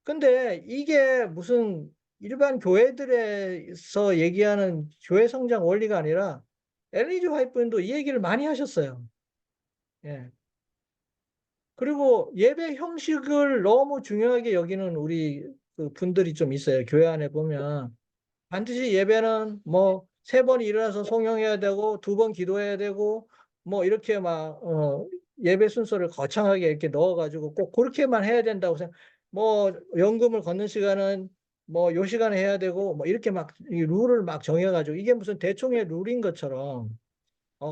[SPEAKER 1] 근데 이게 무슨 일반 교회들에서 얘기하는 교회 성장 원리가 아니라 엘리 지 화이트분도 이 얘기를 많이 하셨어요. 예. 그리고 예배 형식을 너무 중요하게 여기는 우리 그 분들이 좀 있어요. 교회 안에 보면 반드시 예배는 뭐 3번 일어나서 송영해야 되고 2번 기도해야 되고 뭐 이렇게 막 예배 순서를 거창하게 이렇게 넣어가지고 꼭 그렇게만 해야 된다고 생각. 뭐 연금을 걷는 시간은 뭐 요 시간에 해야 되고 뭐 이렇게 막 이 룰을 막 정해가지고 이게 무슨 대충의 룰인 것처럼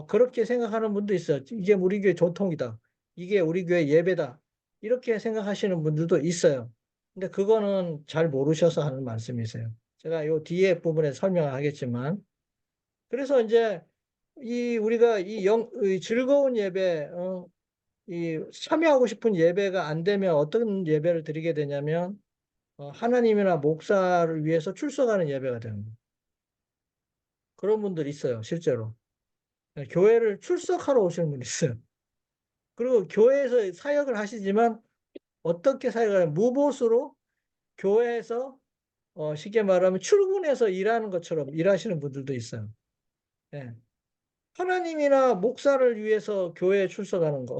[SPEAKER 1] 그렇게 생각하는 분도 있어요. 이게 우리 교회 전통이다. 이게 우리 교회 예배다. 이렇게 생각하시는 분들도 있어요. 근데 그거는 잘 모르셔서 하는 말씀이세요. 제가 요 뒤에 부분에 설명을 하겠지만. 그래서 이제 우리가 이 즐거운 예배, 이 참여하고 싶은 예배가 안 되면 어떤 예배를 드리게 되냐면, 하나님이나 목사를 위해서 출석하는 예배가 됩니다. 그런 분들이 있어요, 실제로. 교회를 출석하러 오시는 분이 있어요. 그리고 교회에서 사역을 하시지만 어떻게 사역을 하면 무보수로 교회에서 쉽게 말하면 출근해서 일하는 것처럼 일하시는 분들도 있어요. 예. 하나님이나 목사를 위해서 교회에 출석하는 거.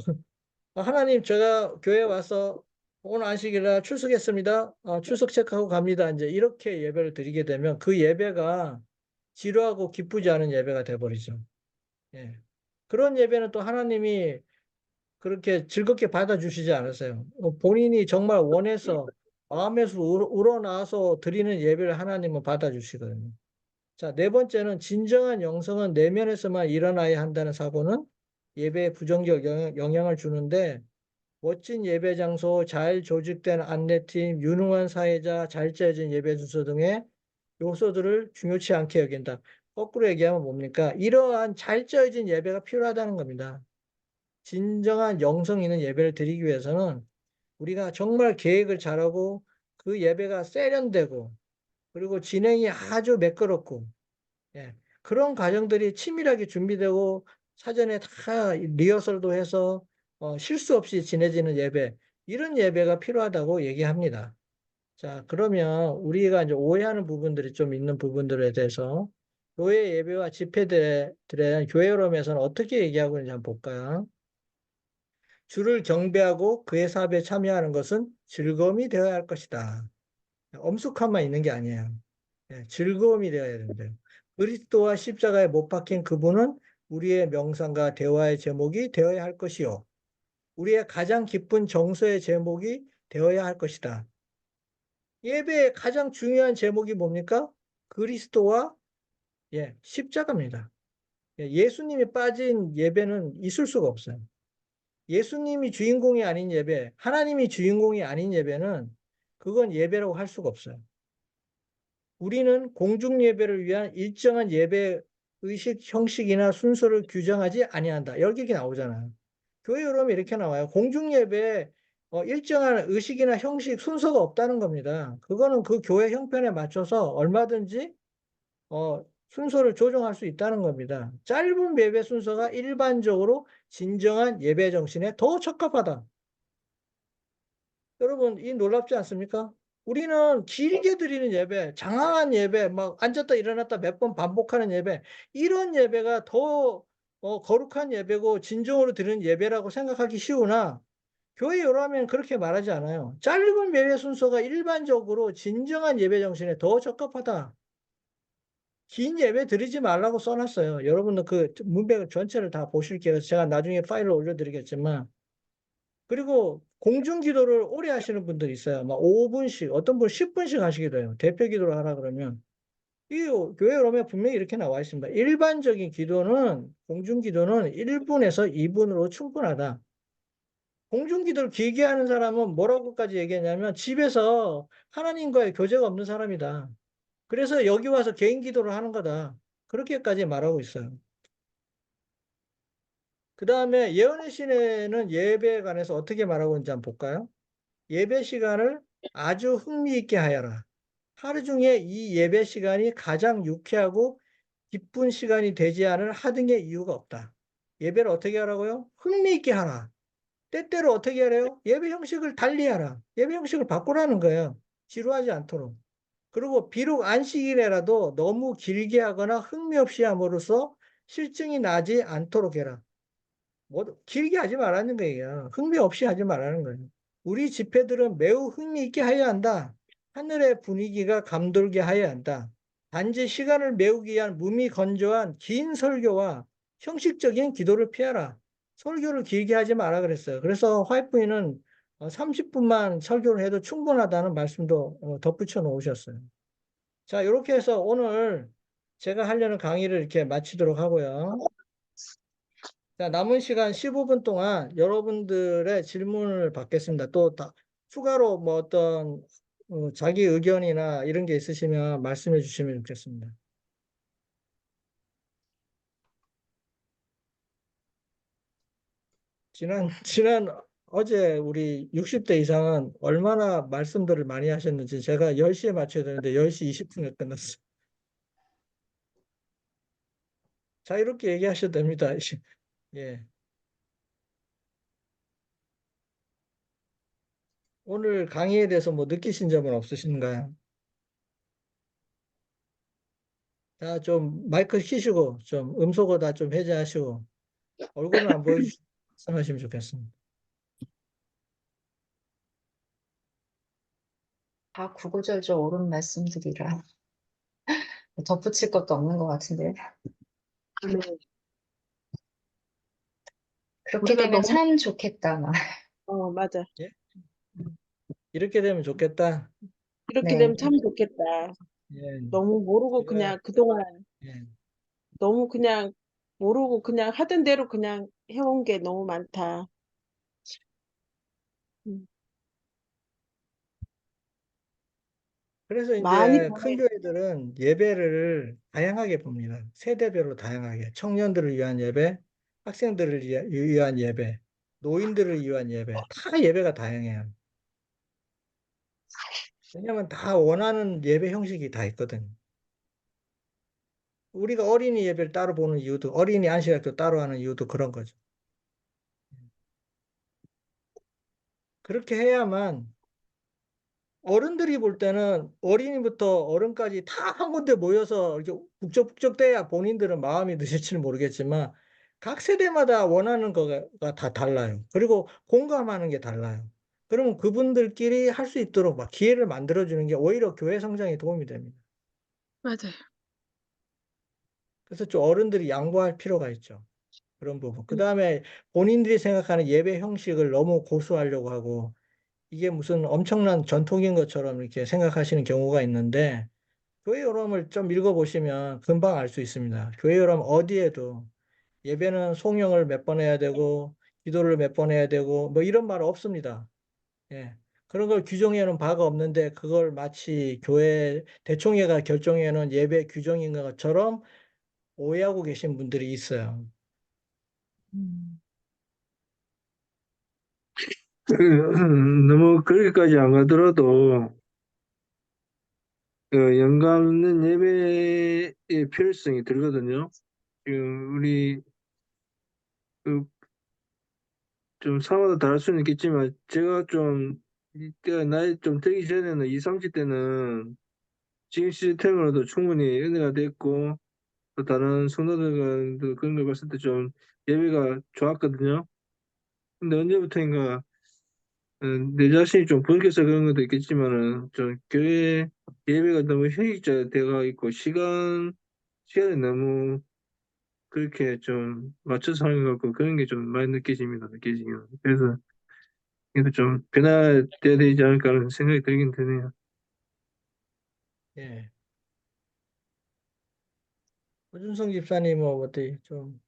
[SPEAKER 1] 하나님, 제가 교회 와서 오늘 안식일날 출석했습니다. 출석 체크하고 갑니다. 이제 이렇게 예배를 드리게 되면 그 예배가 지루하고 기쁘지 않은 예배가 돼버리죠. 예. 그런 예배는 또 하나님이 그렇게 즐겁게 받아주시지 않으세요. 본인이 정말 원해서 마음에서 우러나와서 드리는 예배를 하나님은 받아주시거든요. 자, 네 번째는 진정한 영성은 내면에서만 일어나야 한다는 사고는 예배에 부정적 영향을 주는데 멋진 예배 장소, 잘 조직된 안내팀, 유능한 사회자, 잘 짜여진 예배 순서 등의 요소들을 중요치 않게 여긴다. 거꾸로 얘기하면 뭡니까? 이러한 잘 짜여진 예배가 필요하다는 겁니다. 진정한 영성 있는 예배를 드리기 위해서는 우리가 정말 계획을 잘하고 그 예배가 세련되고 그리고 진행이 아주 매끄럽고 예, 그런 과정들이 치밀하게 준비되고 사전에 다 리허설도 해서 실수 없이 지내지는 예배 이런 예배가 필요하다고 얘기합니다. 자, 그러면 우리가 이제 오해하는 부분들이 좀 있는 부분들에 대해서 교회 예배와 집회들에 대한 교회론에서는 어떻게 얘기하고 있는지 한번 볼까요? 주를 경배하고 그의 사업에 참여하는 것은 즐거움이 되어야 할 것이다. 엄숙함만 있는 게 아니에요. 즐거움이 되어야 된대요. 그리스도와 십자가에 못 박힌 그분은 우리의 명상과 대화의 제목이 되어야 할 것이요. 우리의 가장 기쁜 정서의 제목이 되어야 할 것이다. 예배의 가장 중요한 제목이 뭡니까? 그리스도와 십자가입니다. 예수님이 빠진 예배는 있을 수가 없어요. 예수님이 주인공이 아닌 예배, 하나님이 주인공이 아닌 예배는 그건 예배라고 할 수가 없어요. 우리는 공중 예배를 위한 일정한 예배 의식 형식이나 순서를 규정하지 아니한다. 여기 이렇게 나오잖아요. 교회 여러분 이렇게 나와요. 공중 예배에 일정한 의식이나 형식 순서가 없다는 겁니다. 그거는 그 교회 형편에 맞춰서 얼마든지 순서를 조정할 수 있다는 겁니다. 짧은 예배 순서가 일반적으로 진정한 예배 정신에 더 적합하다. 여러분, 이 놀랍지 않습니까? 우리는 길게 드리는 예배, 장황한 예배, 막 앉았다 일어났다 몇 번 반복하는 예배, 이런 예배가 더 거룩한 예배고 진정으로 드리는 예배라고 생각하기 쉬우나 교회 여러하면 그렇게 말하지 않아요. 짧은 예배 순서가 일반적으로 진정한 예배 정신에 더 적합하다. 긴 예배 드리지 말라고 써놨어요. 여러분은 그 문맥 전체를 다 보실게요. 제가 나중에 파일을 올려드리겠지만. 그리고 공중기도를 오래 하시는 분들이 있어요. 막 5분씩, 어떤 분 10분씩 하시기도 해요. 대표 기도를 하라 그러면. 이 교회 오면 분명히 이렇게 나와 있습니다. 일반적인 기도는, 공중기도는 1분에서 2분으로 충분하다. 공중기도를 길게 하는 사람은 뭐라고까지 얘기했냐면 집에서 하나님과의 교제가 없는 사람이다. 그래서 여기 와서 개인 기도를 하는 거다. 그렇게까지 말하고 있어요. 그 다음에 예언의 시내는 예배에 관해서 어떻게 말하고 있는지 한번 볼까요? 예배 시간을 아주 흥미있게 하여라. 하루 중에 이 예배 시간이 가장 유쾌하고 기쁜 시간이 되지 않을 하등의 이유가 없다. 예배를 어떻게 하라고요? 흥미있게 하라. 때때로 어떻게 하래요? 예배 형식을 달리하라. 예배 형식을 바꾸라는 거예요. 지루하지 않도록. 그리고 비록 안식일에라도 너무 길게 하거나 흥미 없이 함으로써 실증이 나지 않도록 해라. 뭐 길게 하지 말라는 거예요. 흥미 없이 하지 말라는 거예요. 우리 집회들은 매우 흥미 있게 하여야 한다. 하늘의 분위기가 감돌게 하여야 한다. 단지 시간을 메우기 위한 무미건조한 긴 설교와 형식적인 기도를 피하라. 설교를 길게 하지 마라 그랬어요. 그래서 화이트부인은 30분만 설교를 해도 충분하다는 말씀도 덧붙여 놓으셨어요. 자, 이렇게 해서 오늘 제가 하려는 강의를 이렇게 마치도록 하고요. 자, 남은 시간 15분 동안 여러분들의 질문을 받겠습니다. 또 추가로 뭐 어떤 자기 의견이나 이런 게 있으시면 말씀해 주시면 좋겠습니다. 지난 어제 우리 60대 이상은 얼마나 말씀들을 많이 하셨는지 제가 10시에 맞춰야 되는데 10시 20분에 끝났어요. 자, 이렇게 얘기하셔도 됩니다. 예. 오늘 강의에 대해서 뭐 느끼신 점은 없으신가요? 자, 좀 마이크 키시고 좀 음소거 다 좀 해제하시고 얼굴은 안 보여주시고 말씀하시면 좋겠습니다.
[SPEAKER 5] 다 구구절절 옳은 말씀들이라 덧붙일 것도 없는 것 같은데.
[SPEAKER 3] 네.
[SPEAKER 5] 그렇게
[SPEAKER 3] 우리가
[SPEAKER 5] 되면
[SPEAKER 3] 너무,
[SPEAKER 5] 참 좋겠다. 막.
[SPEAKER 3] 맞아.
[SPEAKER 1] 예? 이렇게 되면 좋겠다.
[SPEAKER 3] 이렇게
[SPEAKER 5] 네.
[SPEAKER 3] 되면 참 좋겠다.
[SPEAKER 1] 예,
[SPEAKER 3] 너무 모르고
[SPEAKER 1] 제가
[SPEAKER 3] 그냥 그동안
[SPEAKER 1] 예,
[SPEAKER 3] 너무 그냥 모르고 그냥 하던 대로 그냥 해온 게 너무 많다. 음,
[SPEAKER 1] 그래서
[SPEAKER 3] 많이
[SPEAKER 1] 이제 큰 교회들은 예배를 다양하게 봅니다. 세대별로 다양하게 청년들을 위한 예배, 학생들을 위한 예배, 노인들을 위한 예배, 다 예배가 다양해요. 왜냐하면 다 원하는 예배 형식이 다 있거든요. 우리가 어린이 예배를 따로 보는 이유도 어린이 안식일도 따로 하는 이유도 그런 거죠. 그렇게 해야만 어른들이 볼 때는 어린이부터 어른까지 다 한 군데 모여서 이렇게 북적북적 대야 본인들은 마음이 드실지는 모르겠지만 각 세대마다 원하는 거가 다 달라요. 그리고 공감하는 게 달라요. 그러면 그분들끼리 할 수 있도록 막 기회를 만들어주는 게 오히려 교회 성장에 도움이 됩니다.
[SPEAKER 3] 맞아요.
[SPEAKER 1] 그래서 좀 어른들이 양보할 필요가 있죠. 그런 부분. 그 다음에 본인들이 생각하는 예배 형식을 너무 고수하려고 하고 이게 무슨 엄청난 전통인 것처럼 이렇게 생각하시는 경우가 있는데 교회 요람을 좀 읽어보시면 금방 알 수 있습니다. 교회 요람 어디에도 예배는 송영을 몇 번 해야 되고 기도를 몇 번 해야 되고 뭐 이런 말 없습니다. 예. 그런 걸 규정해 놓은 바가 없는데 그걸 마치 교회 대총회가 결정해 놓은 예배 규정인 것처럼 오해하고 계신 분들이 있어요.
[SPEAKER 3] 음,
[SPEAKER 4] 너무 거기까지 안 가더라도 영감 있는 예배의 필요성이 들거든요. 지금 우리 그 좀 사마다 다를 수는 있겠지만 제가 좀 이때 나이 좀 되기 전에는 20, 30대는 지금 시스템으로도 충분히 은혜가 됐고 또 다른 성도들과 그런 걸 봤을 때 좀 예배가 좋았거든요. 근데 언제부터인가 내 자신이 좀 부족해서 그런 것도 있겠지만은 좀 교회 예배가 너무 형식화되어 있고 시간이 너무 그렇게 좀 맞춰서 하는 것 같고 그런 게 좀 많이 느껴지기는. 그래서 이거 좀 변화돼야 되지 않을까 하는 생각이 들긴 드네요.
[SPEAKER 1] 예. 허준성 집사님 뭐 어떻게 좀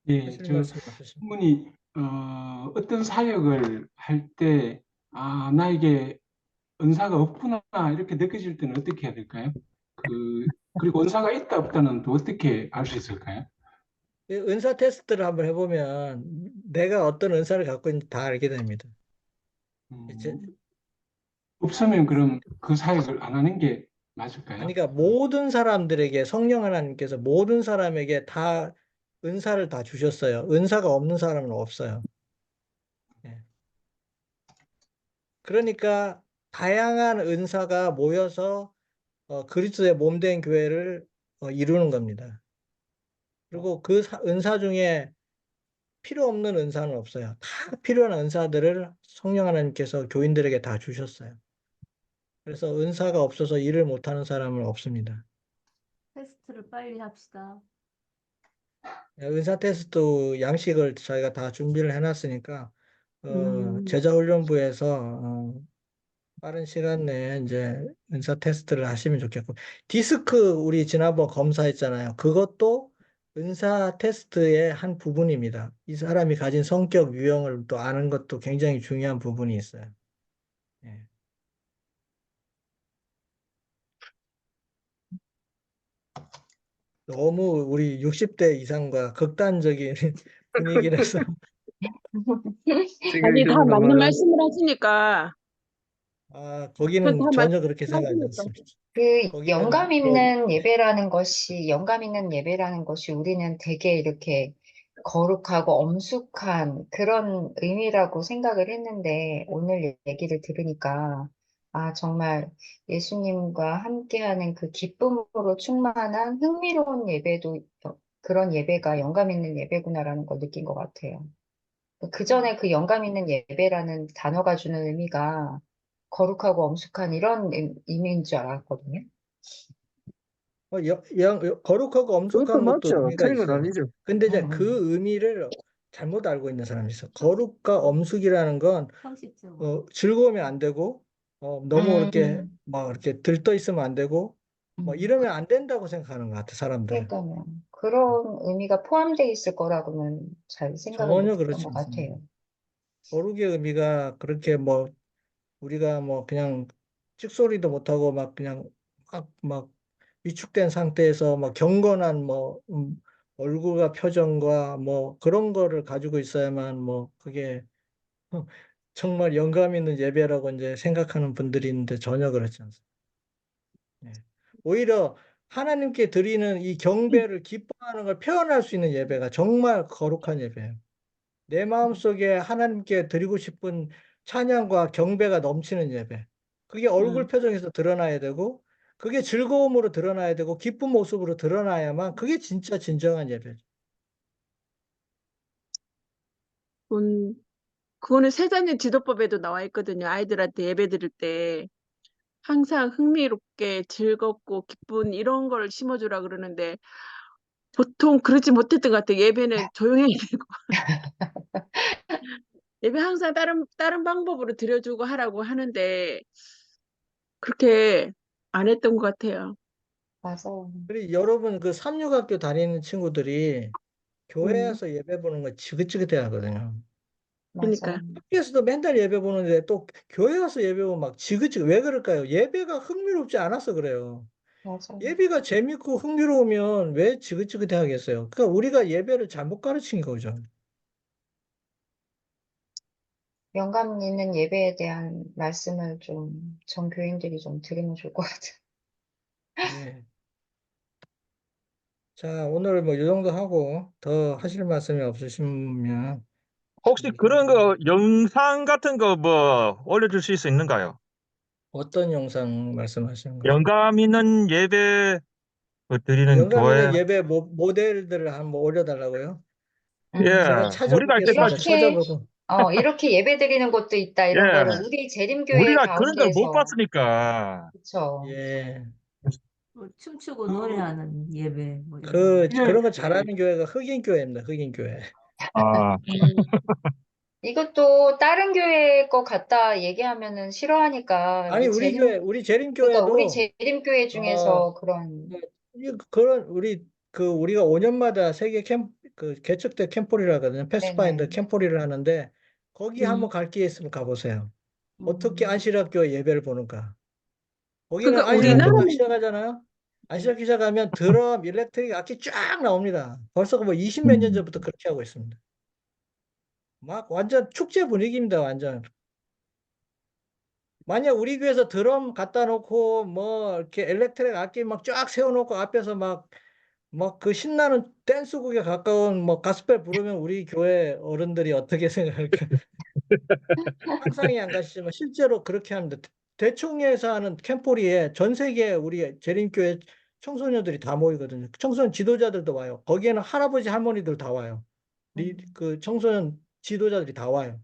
[SPEAKER 6] 예,
[SPEAKER 1] 하실
[SPEAKER 6] 저
[SPEAKER 1] 말씀 없으십니까?
[SPEAKER 6] 충분히 어떤 사역을 할 때, 나에게 은사가 없구나 이렇게 느껴질 때는 어떻게 해야 될까요? 그리고 은사가 있다 없다는 또 어떻게 알 수 있을까요?
[SPEAKER 1] 이 은사 테스트를 한번 해보면 내가 어떤 은사를 갖고 있는지 다 알게 됩니다. 이제
[SPEAKER 6] 음, 없으면 그럼 그 사역을 안 하는 게 맞을까요?
[SPEAKER 1] 아니, 그러니까 모든 사람들에게 성령 하나님께서 모든 사람에게 다 은사를 다 주셨어요. 은사가 없는 사람은 없어요. 예. 그러니까 다양한 은사가 모여서 그리스도의 몸된 교회를 이루는 겁니다. 그리고 그 은사 중에 필요 없는 은사는 없어요. 다 필요한 은사들을 성령 하나님께서 교인들에게 다 주셨어요. 그래서 은사가 없어서 일을 못하는 사람은 없습니다.
[SPEAKER 7] 테스트를 빨리 합시다.
[SPEAKER 1] 은사 테스트 양식을 저희가 다 준비를 해놨으니까
[SPEAKER 3] 음.
[SPEAKER 1] 제자훈련부에서 빠른 시간 내에 이제 은사 테스트를 하시면 좋겠고 디스크 우리 지난번 검사했잖아요. 그것도 은사 테스트의 한 부분입니다. 이 사람이 가진 성격 유형을 또 아는 것도 굉장히 중요한 부분이 있어요. 예. 너무 우리 60대 이상과 극단적인 분위기라서
[SPEAKER 4] 생각이
[SPEAKER 3] 아니, 다
[SPEAKER 4] 듭니다.
[SPEAKER 3] 맞는
[SPEAKER 4] 맞아요.
[SPEAKER 3] 말씀을 하시니까.
[SPEAKER 1] 거기는
[SPEAKER 3] 다
[SPEAKER 1] 전혀 그렇게 생각하지
[SPEAKER 3] 말씀하시니까.
[SPEAKER 1] 않습니다.
[SPEAKER 5] 그
[SPEAKER 1] 거기는 또
[SPEAKER 5] 영감 있는 예배라는 것이 우리는 되게 이렇게 거룩하고 엄숙한 그런 의미라고 생각을 했는데 오늘 얘기를 들으니까 정말 예수님과 함께하는 그 기쁨으로 충만한 흥미로운 예배도 그런 예배가 영감 있는 예배구나라는 걸 느낀 것 같아요. 그 전에 그 영감 있는 예배라는 단어가 주는 의미가 거룩하고 엄숙한 이런 의미인 줄 알았거든요.
[SPEAKER 1] 거룩하고
[SPEAKER 4] 그것도
[SPEAKER 1] 엄숙한 것도
[SPEAKER 4] 맞죠.
[SPEAKER 1] 의미가
[SPEAKER 4] 틀린 건
[SPEAKER 1] 있어요.
[SPEAKER 4] 아니죠.
[SPEAKER 1] 근데
[SPEAKER 5] 음,
[SPEAKER 1] 이제
[SPEAKER 5] 음.
[SPEAKER 1] 그 의미를 잘못 알고 있는 사람이 있어. 거룩과 엄숙이라는 건
[SPEAKER 7] 형식적으로.
[SPEAKER 1] 즐거우면 안 되고 너무 그렇게
[SPEAKER 5] 음,
[SPEAKER 1] 막 이렇게 들떠 있으면 안 되고 뭐
[SPEAKER 5] 음.
[SPEAKER 1] 이러면 안 된다고 생각하는 것 같아, 사람들은.
[SPEAKER 5] 그러니까요. 그런 의미가 포함되어 있을 거라고는 잘 생각을
[SPEAKER 1] 전혀
[SPEAKER 5] 못했던
[SPEAKER 1] 그렇지
[SPEAKER 5] 것
[SPEAKER 1] 않습니다.
[SPEAKER 5] 같아요.
[SPEAKER 1] 거룩의 의미가 그렇게 뭐 우리가 뭐 그냥 찍소리도 못하고 막 그냥 막 위축된 상태에서 뭐 경건한 뭐 얼굴과 표정과 뭐 그런 거를 가지고 있어야만 뭐 그게 정말 영감 있는 예배라고 이제 생각하는 분들이 있는데 전혀 그렇지 않습니다. 예. 오히려 하나님께 드리는 이 경배를 기뻐하는 걸 표현할 수 있는 예배가 정말 거룩한 예배예요. 내 마음속에 하나님께 드리고 싶은 찬양과 경배가 넘치는 예배. 그게 얼굴
[SPEAKER 3] 음.
[SPEAKER 1] 표정에서 드러나야 되고, 그게 즐거움으로 드러나야 되고, 기쁜 모습으로 드러나야만 그게 진짜 진정한 예배죠.
[SPEAKER 3] 그건, 그거는 세자님 지도법에도 나와 있거든요. 아이들한테 예배 드릴 때 항상 흥미롭게 즐겁고 기쁜 이런 걸 심어주라 그러는데 보통 그러지 못했던 것 같아요. 예배는 조용해야 되고 예배 항상 다른 방법으로 드려주고 하라고 하는데 그렇게 안 했던 것 같아요.
[SPEAKER 5] 맞아요.
[SPEAKER 1] 그리고 여러분 그 삼육학교 다니는 친구들이
[SPEAKER 3] 음,
[SPEAKER 1] 교회에서 예배 보는 거 지긋지긋해 하거든요.
[SPEAKER 3] 그러니까
[SPEAKER 5] 맞아요.
[SPEAKER 1] 학교에서도 맨날 예배 보는데 또 교회 와서 예배 보면 막 지긋지긋 왜 그럴까요? 예배가 흥미롭지 않아서 그래요.
[SPEAKER 5] 맞아요.
[SPEAKER 1] 예배가 재밌고 흥미로우면 왜 지긋지긋해 하겠어요? 그러니까 우리가 예배를 잘못 가르친 거죠.
[SPEAKER 5] 영감 있는 예배에 대한 말씀을 좀 전 교인들이 좀 들으면 좋을 것 같아요.
[SPEAKER 1] 예. 자, 오늘 뭐 이 정도 하고 더 하실 말씀이 없으시면
[SPEAKER 8] 혹시 그런 거 영상 같은 거 뭐 올려줄 수 있는가요?
[SPEAKER 1] 어떤 영상 말씀하시는 거죠?
[SPEAKER 8] 영감 있는 예배 드리는
[SPEAKER 1] 영감 있는
[SPEAKER 8] 교회.
[SPEAKER 1] 예배 모델들을 한번 올려달라고요?
[SPEAKER 8] 예,
[SPEAKER 1] 제가
[SPEAKER 5] 음,
[SPEAKER 8] 우리가 이때까지
[SPEAKER 1] 찾아보겠습니다.
[SPEAKER 5] 이렇게
[SPEAKER 1] 찾아보고.
[SPEAKER 5] 이렇게 예배 드리는 곳도 있다, 이런 거를
[SPEAKER 8] 예.
[SPEAKER 5] 우리 재림교회
[SPEAKER 8] 우리가 그런 걸 못
[SPEAKER 5] 가운데에서,
[SPEAKER 8] 봤으니까.
[SPEAKER 5] 그쵸.
[SPEAKER 1] 예.
[SPEAKER 7] 뭐 춤추고
[SPEAKER 6] 그,
[SPEAKER 7] 노래하는 예배 뭐 이런 거.
[SPEAKER 6] 이제
[SPEAKER 1] 그런 거 잘하는 교회가 흑인 교회입니다. 흑인 교회.
[SPEAKER 8] 아,
[SPEAKER 5] 음, 이것도 다른 교회 거 갖다 얘기하면은 싫어하니까,
[SPEAKER 1] 아니, 우리 교회, 우리
[SPEAKER 5] 그러니까 우리
[SPEAKER 1] 재림교회도,
[SPEAKER 5] 재림교회
[SPEAKER 1] 어,
[SPEAKER 5] 중에서 그런,
[SPEAKER 1] 그런, 우리가 5년마다 세계 개척대 캠폴이라 하거든요. 패스파인더
[SPEAKER 5] 네네.
[SPEAKER 1] 캠폴이를 하는데, 거기 한번
[SPEAKER 3] 음.
[SPEAKER 1] 갈 기회 있으면 가보세요. 어떻게
[SPEAKER 7] 음.
[SPEAKER 1] 안식일학교 예배를 보는가. 거기는
[SPEAKER 3] 그러니까 우리는
[SPEAKER 1] 안식일학교 딱 시작하잖아요. 안식일학교 시작하면 드럼, 일렉트릭 악기 쫙 나옵니다. 벌써 뭐 20몇 년 전부터 그렇게 하고 있습니다. 막 완전 축제 분위기입니다, 완전. 만약 우리 교회에서 드럼 갖다 놓고 뭐 이렇게 일렉트릭 악기 막 쫙 세워놓고 앞에서 막 그 신나는 댄스곡에 가까운 뭐 가스펠 부르면 우리 교회 어른들이 어떻게 생각할까? 상상이 안 가시지만 실제로 그렇게 합니다. 대총회에서 하는 캠포리에 전 세계 우리 재림교회 청소년들이 다 모이거든요. 청소년 지도자들도 와요. 거기에는 할아버지 할머니들 다 와요. 그 청소년 지도자들이 다 와요.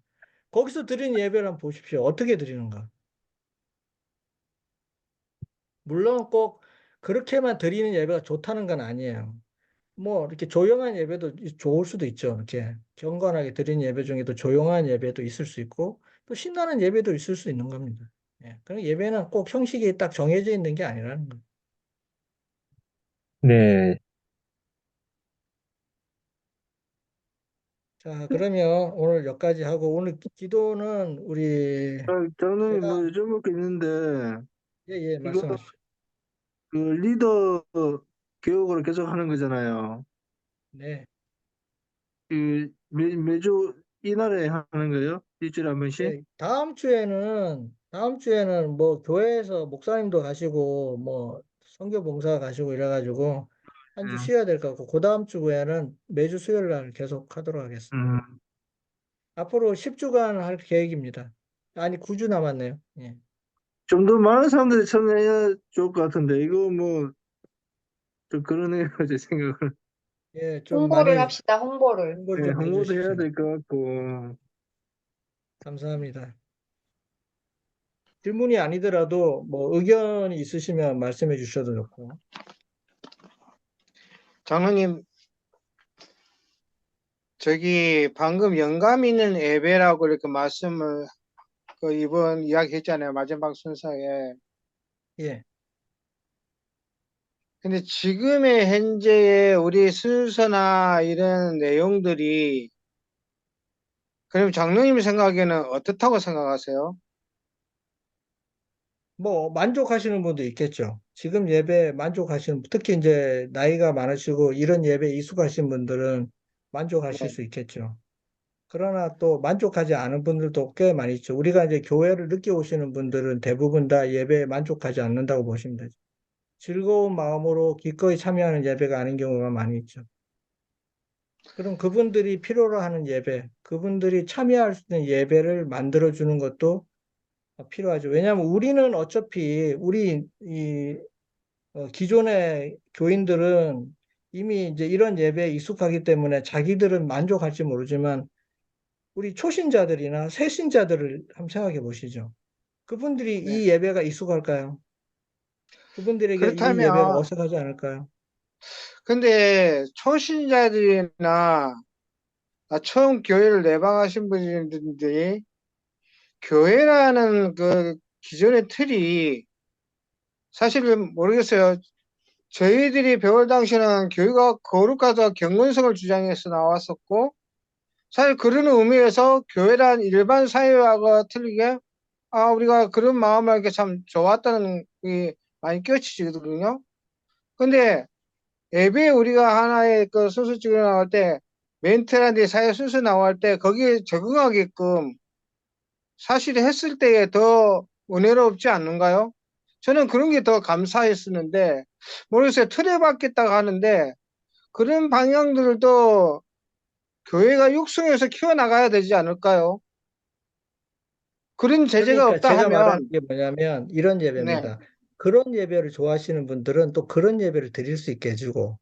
[SPEAKER 1] 거기서 드리는 예배를 한번 보십시오. 어떻게 드리는가? 물론 꼭 그렇게만 드리는 예배가 좋다는 건 아니에요. 뭐 이렇게 조용한 예배도 좋을 수도 있죠. 이렇게 경건하게 드리는 예배 중에도 조용한 예배도 있을 수 있고 또 신나는 예배도 있을 수 있는 겁니다. 예. 그럼 예배는 꼭 형식이 딱 정해져 있는 게 아니라는 거예요.
[SPEAKER 8] 네.
[SPEAKER 1] 자, 그러면 오늘 여기까지 하고 오늘 기도는 우리
[SPEAKER 4] 장로님 뭐
[SPEAKER 1] 제가
[SPEAKER 4] 여쭤볼 게 있는데,
[SPEAKER 1] 예,
[SPEAKER 4] 이거
[SPEAKER 1] 말씀하십시오.
[SPEAKER 4] 그 리더 교육으로 계속 하는 거잖아요.
[SPEAKER 1] 네.
[SPEAKER 4] 매주 이날에 하는 거예요? 일주일에 한 번씩?
[SPEAKER 1] 예, 다음 주에는 뭐 교회에서 목사님도 가시고 뭐 선교 봉사 가시고 이래가지고 한 주
[SPEAKER 4] 음,
[SPEAKER 1] 쉬어야 될 것 같고 그 다음 주에는 매주 수요일 날 계속 하도록 하겠습니다.
[SPEAKER 4] 음.
[SPEAKER 1] 앞으로 10주간 할 계획입니다. 아니 9주 남았네요. 예,
[SPEAKER 4] 좀 더 많은 사람들이 참여해야 좋을 것 같은데, 이거 뭐, 좀 그러네요, 제 생각은.
[SPEAKER 1] 예, 좀
[SPEAKER 5] 홍보를
[SPEAKER 1] 많이
[SPEAKER 5] 합시다, 홍보를.
[SPEAKER 1] 홍보를
[SPEAKER 4] 네,
[SPEAKER 1] 좀
[SPEAKER 4] 홍보도 해야
[SPEAKER 1] 해주십시오.
[SPEAKER 4] 될 것 같고.
[SPEAKER 1] 감사합니다. 질문이 아니더라도 뭐 의견이 있으시면 말씀해 주셔도 좋고.
[SPEAKER 9] 장로님, 저기 방금 영감 있는 예배라고 이렇게 말씀을 그 이번 이야기 했잖아요. 마지막 순서에.
[SPEAKER 1] 예,
[SPEAKER 9] 근데 지금의 현재의 우리 순서나 이런 내용들이 그럼 장로님 생각에는 어떻다고 생각하세요?
[SPEAKER 1] 뭐 만족하시는 분도 있겠죠. 지금 예배 만족하시는 특히 이제 나이가 많으시고 이런 예배 익숙하신 분들은 만족하실
[SPEAKER 9] 네.
[SPEAKER 1] 수 있겠죠. 그러나 또 만족하지 않은 분들도 꽤 많이 있죠. 우리가 이제 교회를 늦게 오시는 분들은 대부분 다 예배에 만족하지 않는다고 보시면 되죠. 즐거운 마음으로 기꺼이 참여하는 예배가 아닌 경우가 많이 있죠. 그럼 그분들이 필요로 하는 예배, 그분들이 참여할 수 있는 예배를 만들어주는 것도 필요하죠. 왜냐하면 우리는 어차피 우리 기존의 교인들은 이미 이제 이런 예배에 익숙하기 때문에 자기들은 만족할지 모르지만 우리 초신자들이나 새신자들을 한번 생각해 보시죠. 그분들이
[SPEAKER 9] 네.
[SPEAKER 1] 이 예배가 익숙할까요? 그분들에게 이 예배가
[SPEAKER 9] 그렇다면
[SPEAKER 1] 어색하지 않을까요?
[SPEAKER 9] 근데 초신자들이나 처음 교회를 내방하신 분들이 교회라는 그 기존의 틀이 사실은 모르겠어요. 저희들이 배울 당시에는 교회가 거룩하다 경건성을 주장해서 나왔었고 사실 그런 의미에서 교회란 일반 사회와가 틀리게 우리가 그런 마음을 이렇게 참 좋았다는 게 많이 끼워치거든요. 근데 예배 우리가 하나의 그 순서 찍어 나갈 때 멘트라든지 사회 순서 나갈 때 거기에 적응하게끔 사실 했을 때에 더 은혜롭지 않는가요? 저는 그런 게 더 감사했었는데 모르겠어요. 틀에 받겠다고 하는데 그런 방향들도 교회가 육성해서 키워나가야 되지 않을까요? 그런 제재가
[SPEAKER 1] 그러니까
[SPEAKER 9] 없다
[SPEAKER 1] 제가 말하는
[SPEAKER 9] 하면
[SPEAKER 1] 게 뭐냐면 이런
[SPEAKER 9] 네,
[SPEAKER 1] 예배입니다. 그런 예배를 좋아하시는 분들은 또 그런 예배를 드릴 수 있게 해주고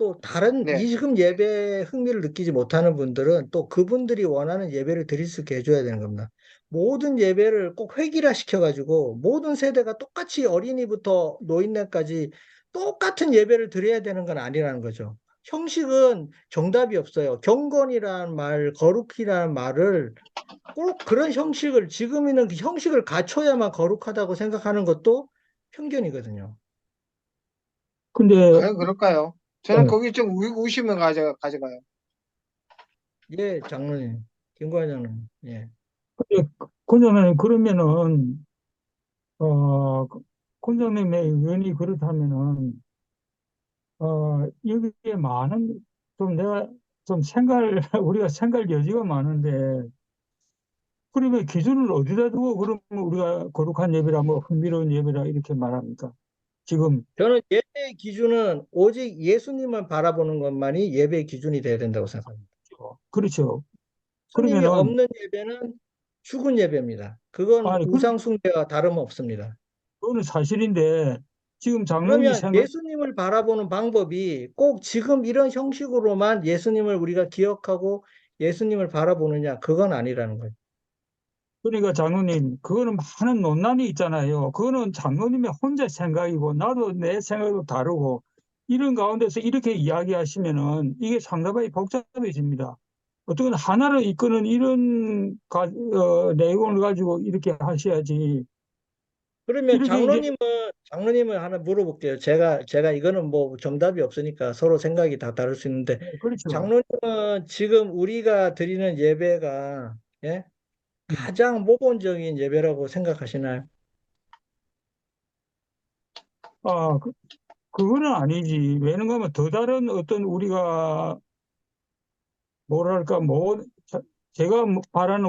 [SPEAKER 1] 또 다른
[SPEAKER 9] 네.
[SPEAKER 1] 지금 예배에 흥미를 느끼지 못하는 분들은 또 그분들이 원하는 예배를 드릴 수 있게 해줘야 되는 겁니다. 모든 예배를 꼭 획일화 시켜가지고 모든 세대가 똑같이 어린이부터 노인네까지 똑같은 예배를 드려야 되는 건 아니라는 거죠. 형식은 정답이 없어요. 경건이라는 말, 거룩이라는 말을 꼭 그런 형식을 지금 있는 그 형식을 갖춰야만 거룩하다고 생각하는 것도 편견이거든요.
[SPEAKER 6] 근데
[SPEAKER 9] 과연 그럴까요? 저는 거기 좀 의심을 가져가요.
[SPEAKER 1] 예, 장로님, 김구한 장로님, 예.
[SPEAKER 6] 권장님 그러면은 권장님의 의견이 그렇다면은 여기에 많은 좀 내가 좀 생각 우리가 생각 여지가 많은데 그러면 기준을 어디다 두고 그러면 우리가 거룩한 예배라 뭐 흥미로운 예배라 이렇게 말합니까? 지금
[SPEAKER 1] 저는 예배의 기준은 오직 예수님을 바라보는 것만이 예배의 기준이 돼야 된다고 생각합니다.
[SPEAKER 6] 그렇죠.
[SPEAKER 1] 예수님이
[SPEAKER 6] 그러면은
[SPEAKER 1] 없는 예배는 죽은 예배입니다. 그건
[SPEAKER 6] 아니
[SPEAKER 1] 우상 숭배와 다름없습니다.
[SPEAKER 6] 그거는 사실인데 지금 장로님이
[SPEAKER 1] 그러면
[SPEAKER 6] 생각
[SPEAKER 1] 예수님을 바라보는 방법이 꼭 지금 이런 형식으로만 예수님을 우리가 기억하고 예수님을 바라보느냐, 그건 아니라는 거예요.
[SPEAKER 6] 그러니까 장로님 그거는 많은 논란이 있잖아요. 그거는 장로님의 혼자 생각이고 나도 내 생각도 다르고 이런 가운데서 이렇게 이야기하시면은 이게 상당히 복잡해집니다. 어떻게 하나를 이끄는 이런 내용을 가지고 이렇게 하셔야지.
[SPEAKER 1] 그러면
[SPEAKER 6] 이렇게 이제
[SPEAKER 1] 장로님은 하나 물어볼게요. 제가 이거는 뭐 정답이 없으니까 서로 생각이 다 다를 수 있는데,
[SPEAKER 6] 그렇죠.
[SPEAKER 1] 장로님은 지금 우리가 드리는 예배가, 예? 가장 모범적인 예배라고 생각하시나요?
[SPEAKER 6] 아, 그거는 아니지. 왜냐면 하면 더 다른 어떤 우리가 뭐랄까 제가 바라는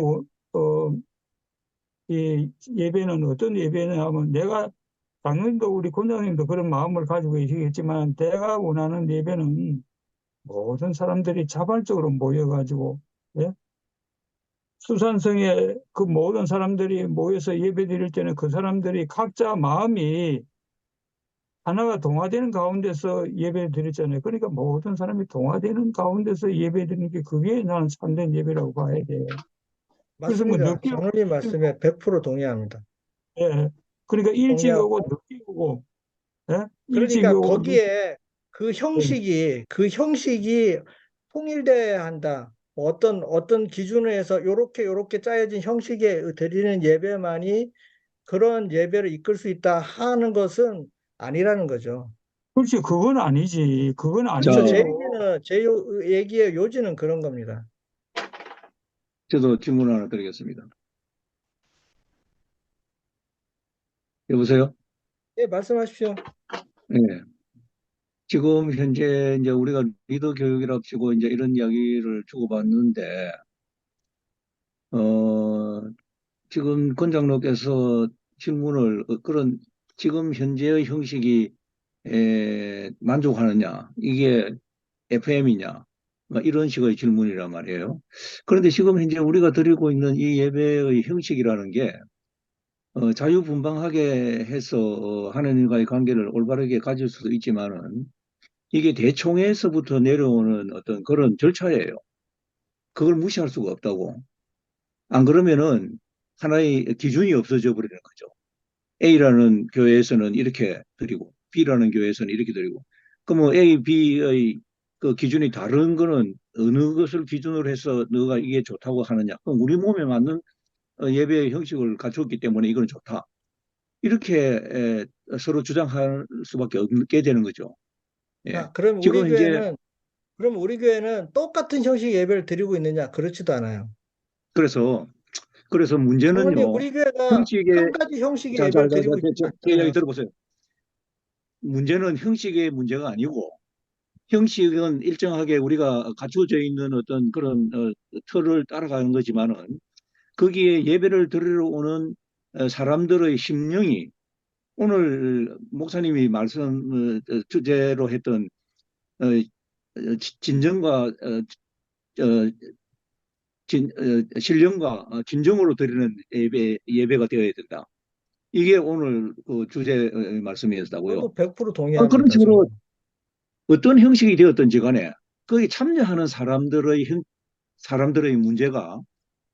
[SPEAKER 6] 이 예배는 어떤 예배냐면 내가 당연히도 우리 권장님도 그런 마음을 가지고 계시겠지만 내가 원하는 예배는 모든 사람들이 자발적으로 모여가지고 예? 수산성에 그 모든 사람들이 모여서 예배 드릴 때는 그 사람들이 각자 마음이 하나가 동화되는 가운데서 예배 드렸잖아요. 그러니까 모든 사람이 동화되는 가운데서 예배 드리는 게 그게 나는 참된 예배라고 봐야 돼요. 그래서 뭐
[SPEAKER 1] 맞습니다.
[SPEAKER 6] 늦게 오고
[SPEAKER 1] 장로님
[SPEAKER 6] 일찍 오고,
[SPEAKER 1] 말씀에 100% 동의합니다.
[SPEAKER 6] 예. 그러니까 일찍 오고
[SPEAKER 1] 동의하고,
[SPEAKER 6] 늦게 오고 예? 일찍
[SPEAKER 1] 그러니까
[SPEAKER 6] 오고 늦게
[SPEAKER 1] 거기에
[SPEAKER 6] 예.
[SPEAKER 1] 그 형식이 통일돼야 한다. 뭐 어떤 기준에 해서 요렇게 짜여진 형식에 드리는 예배만이 그런 예배를 이끌 수 있다 하는 것은 아니라는 거죠.
[SPEAKER 6] 그렇지 그건 아니지. 그건
[SPEAKER 2] 자,
[SPEAKER 1] 그렇죠.
[SPEAKER 6] 아니고
[SPEAKER 1] 얘기의 요지는 그런 겁니다.
[SPEAKER 2] 저도 질문 하나 드리겠습니다. 여보세요?
[SPEAKER 1] 네, 말씀하십시오.
[SPEAKER 2] 네. 지금 현재 이제 우리가 리더 교육이라고 치고 이제 이런 이야기를 주고받는데, 어, 지금 권장로께서 질문을 그런 지금 현재의 형식이 만족하느냐, 이게 FM이냐, 이런 식의 질문이란 말이에요. 그런데 지금 현재 우리가 드리고 있는 이 예배의 형식이라는 게 자유분방하게 해서 하나님과의 관계를 올바르게 가질 수도 있지만은 이게 대총회에서부터 내려오는 어떤 그런 절차예요. 그걸 무시할 수가 없다고. 안 그러면은 하나의 기준이 없어져 버리는 거죠. A라는 교회에서는 이렇게 드리고 B라는 교회에서는 이렇게 드리고 그러면 A, B의 그 기준이 다른 거는 어느 것을 기준으로 해서 너가 이게 좋다고 하느냐. 그럼 우리 몸에 맞는 예배의 형식을 갖췄기 때문에 이건 좋다. 이렇게 서로 주장할 수밖에 없게 되는 거죠. 예.
[SPEAKER 1] 자, 그럼
[SPEAKER 2] 지금 이제
[SPEAKER 1] 우리 교회는 똑같은 형식 예배를 드리고 있느냐? 그렇지도 않아요.
[SPEAKER 2] 그래서
[SPEAKER 1] 장로님,
[SPEAKER 2] 문제는요.
[SPEAKER 1] 우리 교회가
[SPEAKER 2] 형식의
[SPEAKER 1] 한 가지 형식의 예배를
[SPEAKER 2] 자자자자
[SPEAKER 1] 드리고 있지
[SPEAKER 2] 제 이야기
[SPEAKER 1] 않잖아요.
[SPEAKER 2] 들어보세요. 문제는 형식의 문제가 아니고 형식은 일정하게 우리가 갖춰져 있는 어떤 그런 틀을 따라가는 거지만은 거기에 예배를 드리러 오는 사람들의 심령이 오늘 목사님이 말씀 주제로 했던 진정과 신령과 진정으로 드리는 예배가 되어야 된다. 이게 오늘 그 주제 말씀이었다고요.
[SPEAKER 1] 저도 100%
[SPEAKER 2] 그런
[SPEAKER 1] 동의합니다.
[SPEAKER 2] 식으로
[SPEAKER 1] 저는.
[SPEAKER 2] 어떤 형식이 되었든지 간에 거기 참여하는 사람들의 문제가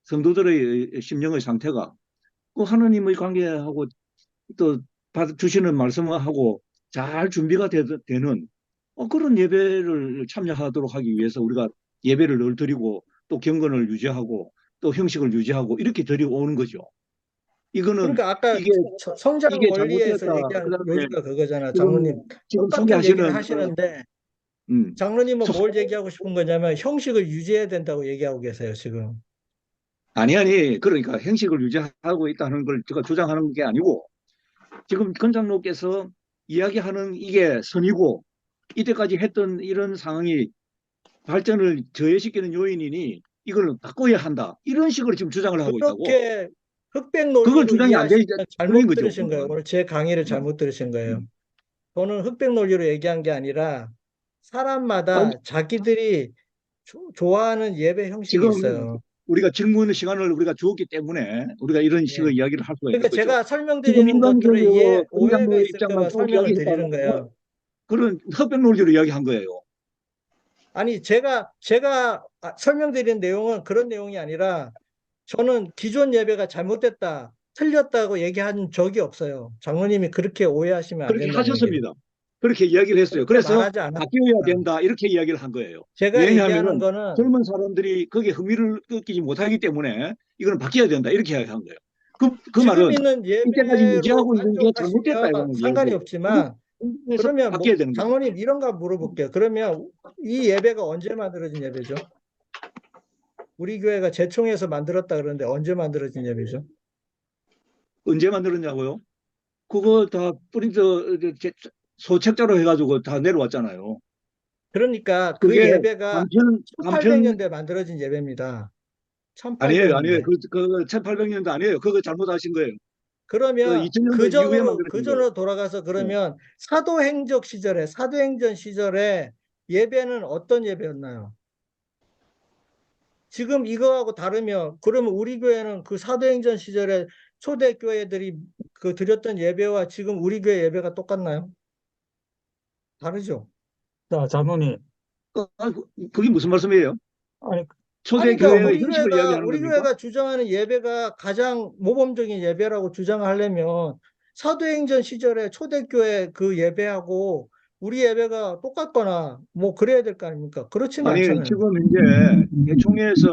[SPEAKER 2] 성도들의 심령의 상태가 그 하나님의 관계하고 또 주시는 말씀하고 잘 준비가 되는 그런 예배를 참여하도록 하기 위해서 우리가 예배를 늘 드리고 또 경건을 유지하고 또 형식을 유지하고 이렇게 드리고 오는 거죠. 이거는
[SPEAKER 1] 그러니까 아까
[SPEAKER 2] 이게
[SPEAKER 1] 성장
[SPEAKER 2] 이게
[SPEAKER 1] 원리에서
[SPEAKER 2] 잘못됐다.
[SPEAKER 1] 얘기한
[SPEAKER 2] 그다음에
[SPEAKER 1] 요지가 그거잖아, 장로님.
[SPEAKER 2] 지금
[SPEAKER 1] 똑같은 얘기를
[SPEAKER 2] 소개하시는
[SPEAKER 1] 하시는데
[SPEAKER 2] 음,
[SPEAKER 1] 장로님은
[SPEAKER 2] 소-
[SPEAKER 1] 뭘 얘기하고 싶은 거냐면 형식을 유지해야 된다고 얘기하고 계세요, 지금.
[SPEAKER 2] 아니 그러니까 형식을 유지하고 있다는 걸 제가 주장하는 게 아니고 지금 권 장로께서 이야기하는 이게 선이고 이때까지 했던 이런 상황이 발전을 저해시키는 요인이니 이걸 바꿔야 한다. 이런 식으로 지금 주장을 하고 있다고.
[SPEAKER 1] 그렇게 흑백
[SPEAKER 2] 그건
[SPEAKER 1] 논리로
[SPEAKER 2] 주장이 안 돼,
[SPEAKER 1] 이해하시면
[SPEAKER 2] 틀린
[SPEAKER 1] 잘못
[SPEAKER 2] 거죠.
[SPEAKER 1] 들으신 거예요. 오늘 제 강의를 잘못 들으신 거예요.
[SPEAKER 2] 음.
[SPEAKER 1] 저는 흑백 논리로 얘기한 게 아니라
[SPEAKER 2] 아니,
[SPEAKER 1] 사람마다 자기들이 좋아하는 예배 형식이
[SPEAKER 2] 지금
[SPEAKER 1] 있어요.
[SPEAKER 2] 우리가 질문 시간을 우리가 주었기 때문에 우리가 이런
[SPEAKER 1] 예.
[SPEAKER 2] 식의 이야기를 할 수가 있는
[SPEAKER 1] 그러니까
[SPEAKER 2] 거죠.
[SPEAKER 1] 제가
[SPEAKER 2] 지금
[SPEAKER 1] 설명드리는 것들에
[SPEAKER 2] 일반적으로
[SPEAKER 1] 오해가
[SPEAKER 2] 권장로의
[SPEAKER 1] 있을까
[SPEAKER 2] 입장만
[SPEAKER 1] 봐
[SPEAKER 2] 쭉
[SPEAKER 1] 설명을
[SPEAKER 2] 이야기했다는
[SPEAKER 1] 드리는 거예요.
[SPEAKER 2] 그런 흑백 논리로 이야기한 거예요.
[SPEAKER 1] 아니, 제가 설명드린 내용은 그런 내용이 아니라 저는 기존 예배가 잘못됐다, 틀렸다고 얘기한 적이 없어요. 장로님이 그렇게 오해하시면 안
[SPEAKER 2] 그렇게
[SPEAKER 1] 된다는 얘기예요.
[SPEAKER 2] 하셨습니다. 그렇게 이야기를 했어요.
[SPEAKER 1] 그렇게
[SPEAKER 2] 그래서
[SPEAKER 1] 말하지
[SPEAKER 2] 바뀌어야
[SPEAKER 1] 않았습니다.
[SPEAKER 2] 된다. 이렇게 이야기를 한 거예요.
[SPEAKER 1] 제가 얘기하는
[SPEAKER 2] 왜냐하면
[SPEAKER 1] 거는
[SPEAKER 2] 젊은 사람들이 거기에 흥미를 느끼지 못하기 때문에 이거는 바뀌어야 된다. 이렇게 이야기한 거예요. 그
[SPEAKER 1] 지금
[SPEAKER 2] 말은
[SPEAKER 1] 있는
[SPEAKER 2] 이때까지
[SPEAKER 1] 예배로
[SPEAKER 2] 유지하고 있는 게 잘못됐다.
[SPEAKER 1] 만족하시면
[SPEAKER 2] 이거는
[SPEAKER 1] 상관이
[SPEAKER 2] 이야기예요.
[SPEAKER 1] 없지만
[SPEAKER 2] 그래서
[SPEAKER 1] 그러면
[SPEAKER 2] 바뀌어야 되는 거죠.
[SPEAKER 1] 장로님 이런 거 물어볼게요. 그러면 이 예배가 언제 만들어진 예배죠? 우리 교회가 재총에서 만들었다 그러는데 언제 만들어진 예배죠?
[SPEAKER 2] 언제 만들었냐고요? 그거 다 프린트 소책자로 해가지고 다 내려왔잖아요.
[SPEAKER 1] 그러니까 그
[SPEAKER 2] 그게
[SPEAKER 1] 예배가
[SPEAKER 2] 간편
[SPEAKER 1] 1800년대에 만들어진 예배입니다.
[SPEAKER 2] 아니에요.
[SPEAKER 1] 1800년대.
[SPEAKER 2] 그 1800년도 아니에요. 그거 잘못하신 거예요. 그
[SPEAKER 1] 그러면
[SPEAKER 2] 2000년도 이후에 만들어진 거예요.
[SPEAKER 1] 돌아가서
[SPEAKER 2] 네.
[SPEAKER 1] 그러면 사도행전 시절에 예배는 어떤 예배였나요? 지금 이거하고 다르면 그러면 우리 교회는 그 사도행전 시절에 초대 교회들이 그 드렸던 예배와 지금 우리 교회 예배가 똑같나요? 다르죠.
[SPEAKER 8] 자, 장로님.
[SPEAKER 2] 그게 무슨 말씀이에요?
[SPEAKER 8] 아니,
[SPEAKER 2] 초대
[SPEAKER 1] 아니, 그러니까
[SPEAKER 2] 교회의 형식을 이야기하는
[SPEAKER 1] 우리
[SPEAKER 2] 겁니까?
[SPEAKER 1] 교회가 주장하는 예배가 가장 모범적인 예배라고 주장하려면 사도행전 시절에 초대교회 그 예배하고 우리 예배가 똑같거나 뭐 그래야 될 거 아닙니까? 그렇지는
[SPEAKER 2] 아니,
[SPEAKER 1] 않잖아요.
[SPEAKER 2] 지금 이제 대총회에서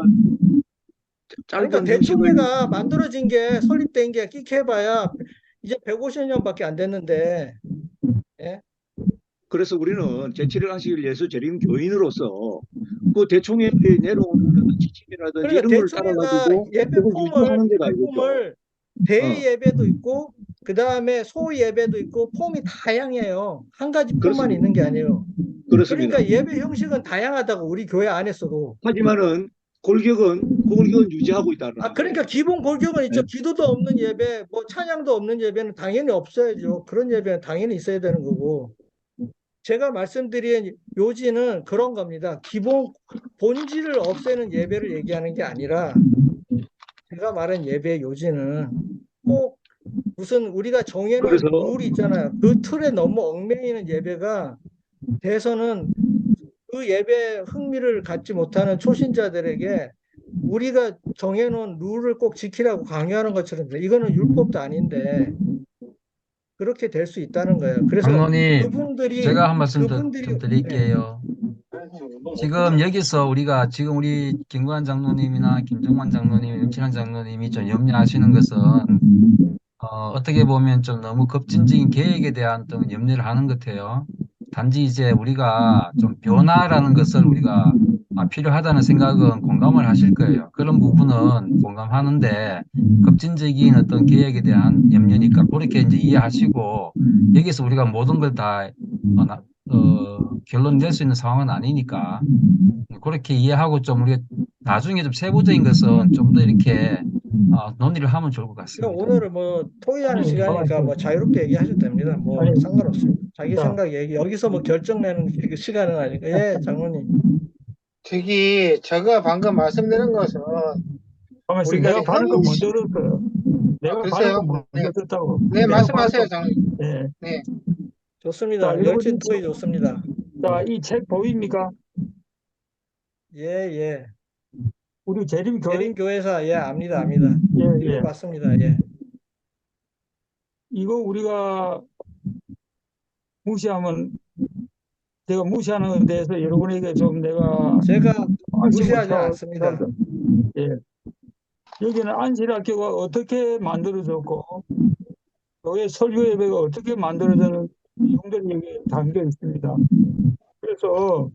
[SPEAKER 1] 그러니까
[SPEAKER 2] 짧은 형식의
[SPEAKER 1] 대총회가 만들어진 게 설립된 게 끽해봐야 이제 150년밖에 안 됐는데, 예?
[SPEAKER 2] 그래서 우리는 제7일 안식일 예수 재림 교인으로서 그 대총회에 내려오는 어떤 지침이라든지
[SPEAKER 1] 그러니까
[SPEAKER 2] 이런 걸
[SPEAKER 1] 대총회가
[SPEAKER 2] 따라가지고 그걸 유지하는 데가 알겠죠.
[SPEAKER 1] 대의
[SPEAKER 2] 어,
[SPEAKER 1] 예배도 있고 그 다음에 소위 예배도 있고 폼이 다양해요. 한 가지 폼만
[SPEAKER 2] 그렇습니다.
[SPEAKER 1] 있는 게 아니에요.
[SPEAKER 2] 그렇습니다.
[SPEAKER 1] 그러니까 예배 형식은 다양하다고 우리 교회 안에서도.
[SPEAKER 2] 하지만은 골격은 유지하고 있다는 거예요.
[SPEAKER 1] 그러니까 기본 골격은 있죠.
[SPEAKER 2] 네?
[SPEAKER 1] 기도도 없는 예배, 뭐 찬양도 없는 예배는 당연히 없어야죠. 그런 예배는 당연히 있어야 되는 거고. 제가 말씀드린 요지는 그런 겁니다. 기본 본질을 없애는 예배를 얘기하는 게 아니라 제가 말한 예배 요지는 꼭 무슨 우리가 정해놓은
[SPEAKER 2] 그래서
[SPEAKER 1] 룰이 있잖아요. 그 틀에 너무 얽매이는 예배가 돼서는 그 예배에 흥미를 갖지 못하는 초신자들에게 우리가 정해놓은 룰을 꼭 지키라고 강요하는 것처럼 이거는 율법도 아닌데 그렇게 될 수 있다는 거예요. 그래서
[SPEAKER 10] 장로님, 제가 한 말씀 좀
[SPEAKER 1] 네.
[SPEAKER 10] 드릴게요. 지금 여기서 지금 우리 김구한 장로님이나 김정만 장로님, 윤친환 장로님이 좀 염려하시는 것은 어떻게 보면 좀 너무 급진적인 계획에 대한 좀 염려를 하는 것 같아요. 단지 이제 우리가 좀 변화라는 것을 우리가 필요하다는 생각은 공감을 하실 거예요. 그런 부분은 공감하는데 급진적인 어떤 계획에 대한 염려니까 그렇게 이제 이해하시고 여기서 우리가 모든 걸 다 결론 낼 수 있는 상황은 아니니까 그렇게 이해하고 좀 우리가 나중에 좀 세부적인 것은 좀 더 이렇게 논의를 하면 좋을 것 같습니다.
[SPEAKER 1] 오늘은 뭐 토의하는 시간이니까 뭐 자유롭게 얘기하셔도 됩니다. 뭐 상관없습니다. 자기 생각 얘기 여기서 뭐 결정 내는 시간은 아니고. 예, 장로님.
[SPEAKER 9] 제가 방금 말씀드린 것은
[SPEAKER 8] 지금
[SPEAKER 9] 우리가
[SPEAKER 8] 내가 발언 거
[SPEAKER 9] 형,
[SPEAKER 8] 먼저 들었어요. 내가 발언 거
[SPEAKER 9] 글쎄요.
[SPEAKER 8] 먼저 듣다고.
[SPEAKER 9] 네,
[SPEAKER 8] 내가
[SPEAKER 9] 말씀하세요,
[SPEAKER 8] 발언 거-
[SPEAKER 9] 장님.
[SPEAKER 8] 네.
[SPEAKER 9] 네.
[SPEAKER 1] 좋습니다.
[SPEAKER 8] 자, 이거
[SPEAKER 1] 열띤 토의 좋습니다.
[SPEAKER 11] 자, 이 책 보입니까?
[SPEAKER 1] 예, 예.
[SPEAKER 11] 우리 재림교회,
[SPEAKER 1] 대림교회사, 예, 압니다, 압니다.
[SPEAKER 11] 예, 예.
[SPEAKER 1] 읽어봤습니다, 예.
[SPEAKER 11] 이거 우리가 무시하면, 내가 무시하는 것에 대해서 여러분에게 좀 내가
[SPEAKER 1] 제가
[SPEAKER 11] 관심을
[SPEAKER 1] 무시하지 않습니다.
[SPEAKER 11] 예. 여기는 안실학교가 어떻게 만들어졌고, 교회 설교 예배가 어떻게 만들어졌는 내용들이 여기 담겨 있습니다. 그래서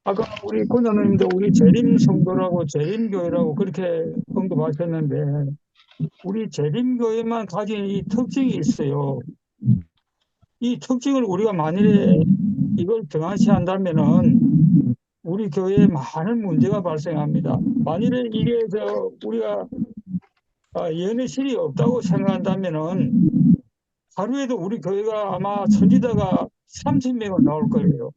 [SPEAKER 11] 아까 우리 권장님도 우리 재림 성도라고 재림교회라고 그렇게 언급하셨는데, 우리 재림교회만 가진 이 특징이 있어요. 이 특징을 우리가 만일에 이걸 등한시한다면은 우리 교회에 많은 문제가 발생합니다. 만일에 이게 우리가 연회실이 없다고 생각한다면은 하루에도 우리 교회가 아마 천지다가 30명은 나올 거예요.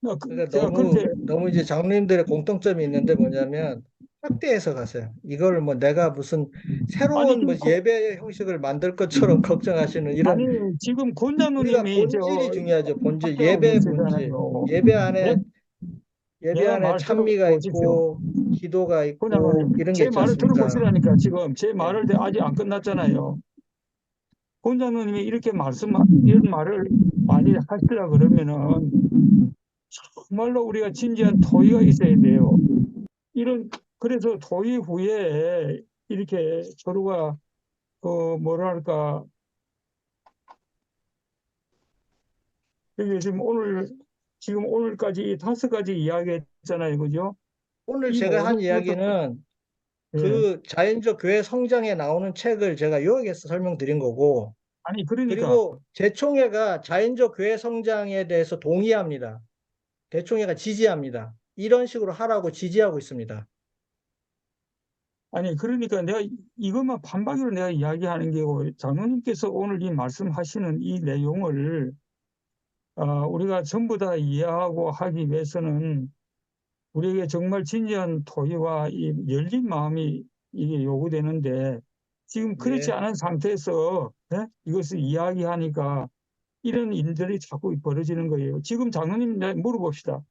[SPEAKER 1] 그러니까
[SPEAKER 11] 제가 그렇게
[SPEAKER 1] 너무 이제 장로님들의 공통점이 있는데 뭐냐면 확대해서 가세요. 이걸 뭐 내가 무슨 새로운 뭐 예배 형식을 만들 것처럼 걱정하시는 이런,
[SPEAKER 11] 아니 지금
[SPEAKER 1] 우리가
[SPEAKER 11] 권장로님이
[SPEAKER 1] 본질이 중요하죠. 본질,
[SPEAKER 11] 확대하고
[SPEAKER 1] 예배 본질.
[SPEAKER 11] 계시잖아요.
[SPEAKER 1] 예배
[SPEAKER 11] 네? 내가
[SPEAKER 1] 안에
[SPEAKER 11] 말
[SPEAKER 1] 찬미가
[SPEAKER 11] 들어보십시오.
[SPEAKER 1] 있고 기도가 있고
[SPEAKER 11] 권장로님,
[SPEAKER 1] 이런 게
[SPEAKER 11] 제
[SPEAKER 1] 있지
[SPEAKER 11] 말을
[SPEAKER 1] 않습니까?
[SPEAKER 11] 들어보시라니까. 지금 제
[SPEAKER 1] 예.
[SPEAKER 11] 말을 아직 안 끝났잖아요. 권장로님이 이런 말을 많이 하시려 그러면은 정말로 우리가 진지한 토의가 있어야 돼요. 그래서 토의 후에 이렇게 서로가 뭐랄까, 여기 지금 오늘까지 5가지 이야기했잖아요, 그죠?
[SPEAKER 1] 오늘
[SPEAKER 11] 이
[SPEAKER 1] 제가 한
[SPEAKER 11] 모든
[SPEAKER 1] 이야기는
[SPEAKER 11] 예.
[SPEAKER 1] 그 자연적 교회 성장에 나오는 책을 제가 요약해서 설명드린 거고,
[SPEAKER 11] 아니 그러니까
[SPEAKER 1] 그리고 대총회가 자연적 교회 성장에 대해서 동의합니다. 대총회가 지지합니다. 이런 식으로 하라고 지지하고 있습니다.
[SPEAKER 11] 아니 그러니까 내가 이것만 반박으로 내가 이야기하는 게고, 장로님께서 오늘 이 말씀하시는 이 내용을 우리가 전부 다 이해하고 하기 위해서는 우리에게 정말 진지한 토의와 이 열린 마음이 이게 요구되는데, 지금 그렇지
[SPEAKER 1] 예.
[SPEAKER 11] 않은 상태에서 이것을 이야기하니까 이런 일들이 자꾸 벌어지는 거예요. 지금 장로님 물어봅시다.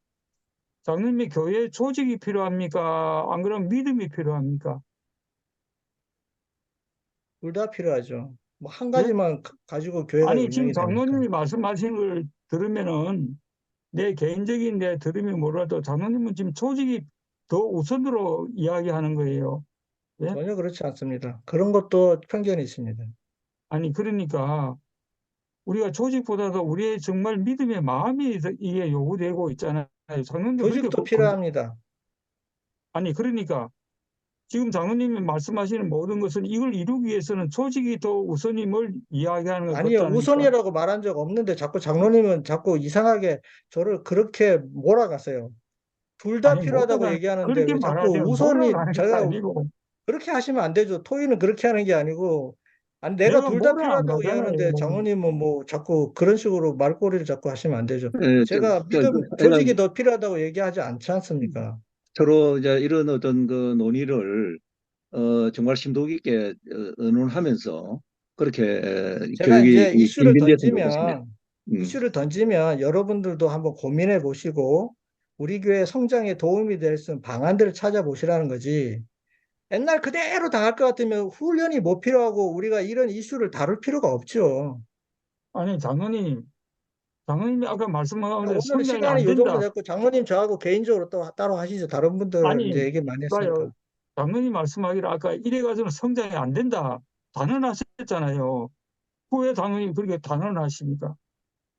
[SPEAKER 11] 장로님의 교회 조직이 필요합니까? 안 그러면 믿음이 필요합니까?
[SPEAKER 1] 둘 다 필요하죠. 뭐 한
[SPEAKER 11] 예?
[SPEAKER 1] 가지만 가지고 교회가
[SPEAKER 11] 아니 지금
[SPEAKER 1] 운영이 됩니까?
[SPEAKER 11] 장로님이 말씀하신 걸 들으면은 내 개인적인 내 들음이 몰라도 장로님은 지금 조직이 더 우선으로 이야기하는 거예요. 예?
[SPEAKER 1] 전혀 그렇지 않습니다. 그런 것도 편견이 있습니다.
[SPEAKER 11] 아니 그러니까 우리가 조직보다도 우리의 정말 믿음의 마음이 이게 요구되고 있잖아요. 장로님도 그렇게
[SPEAKER 1] 조직도 필요합니다.
[SPEAKER 11] 아니 그러니까 지금 장로님이 말씀하시는 모든 것은 이걸 이루기 위해서는 조직이 더 우선임을 이야기하는 것
[SPEAKER 1] 아니요,
[SPEAKER 11] 같다니까.
[SPEAKER 1] 우선이라고 말한 적 없는데 자꾸 장로님은 자꾸 이상하게 저를 그렇게 몰아가세요. 둘 다
[SPEAKER 11] 아니
[SPEAKER 1] 필요하다고
[SPEAKER 11] 뭐가
[SPEAKER 1] 얘기하는데
[SPEAKER 11] 그렇게
[SPEAKER 1] 왜 자꾸
[SPEAKER 11] 말하세요.
[SPEAKER 1] 우선이,
[SPEAKER 11] 뭐라고 하는 것도
[SPEAKER 1] 제가
[SPEAKER 11] 아니고
[SPEAKER 1] 그렇게 하시면 안 되죠. 토의는 그렇게 하는 게 아니고, 아니 내가
[SPEAKER 11] 내가
[SPEAKER 1] 둘 다
[SPEAKER 11] 뭐라 안
[SPEAKER 1] 필요하다고 얘기하는데
[SPEAKER 11] 하잖아요.
[SPEAKER 1] 장로님은 뭐 자꾸 그런 식으로 말꼬리를 자꾸 하시면 안 되죠.
[SPEAKER 2] 예,
[SPEAKER 1] 제가 조직이 더 필요하다고 얘기하지 않지 않습니까?
[SPEAKER 2] 서로 이제 이런 어떤 그 논의를 정말 심도 깊게 의논하면서 그렇게
[SPEAKER 1] 제가
[SPEAKER 2] 교육이
[SPEAKER 1] 이제
[SPEAKER 2] 진행됐으면 좋겠습니다.
[SPEAKER 1] 이슈를 던지면 여러분들도 한번 고민해 보시고 우리 교회 성장에 도움이 될 수 있는 방안들을 찾아보시라는 거지. 옛날 그대로 당할 것 같으면 훈련이 못 필요하고 우리가 이런 이슈를 다룰 필요가 없죠.
[SPEAKER 11] 아니 장로님이 아까 말씀하셨는데
[SPEAKER 1] 오늘
[SPEAKER 11] 성장이
[SPEAKER 1] 시간이
[SPEAKER 11] 안
[SPEAKER 1] 요 정도
[SPEAKER 11] 된다.
[SPEAKER 1] 됐고 장로님 저하고 개인적으로 또 따로 하시죠. 다른 분들
[SPEAKER 11] 아니
[SPEAKER 1] 이제 얘기 많이 했으니까.
[SPEAKER 11] 봐요. 장로님 말씀하기를 아까 이래가지고는 성장이 안 된다. 단언하셨잖아요. 왜 장로님 그렇게 단언하십니까?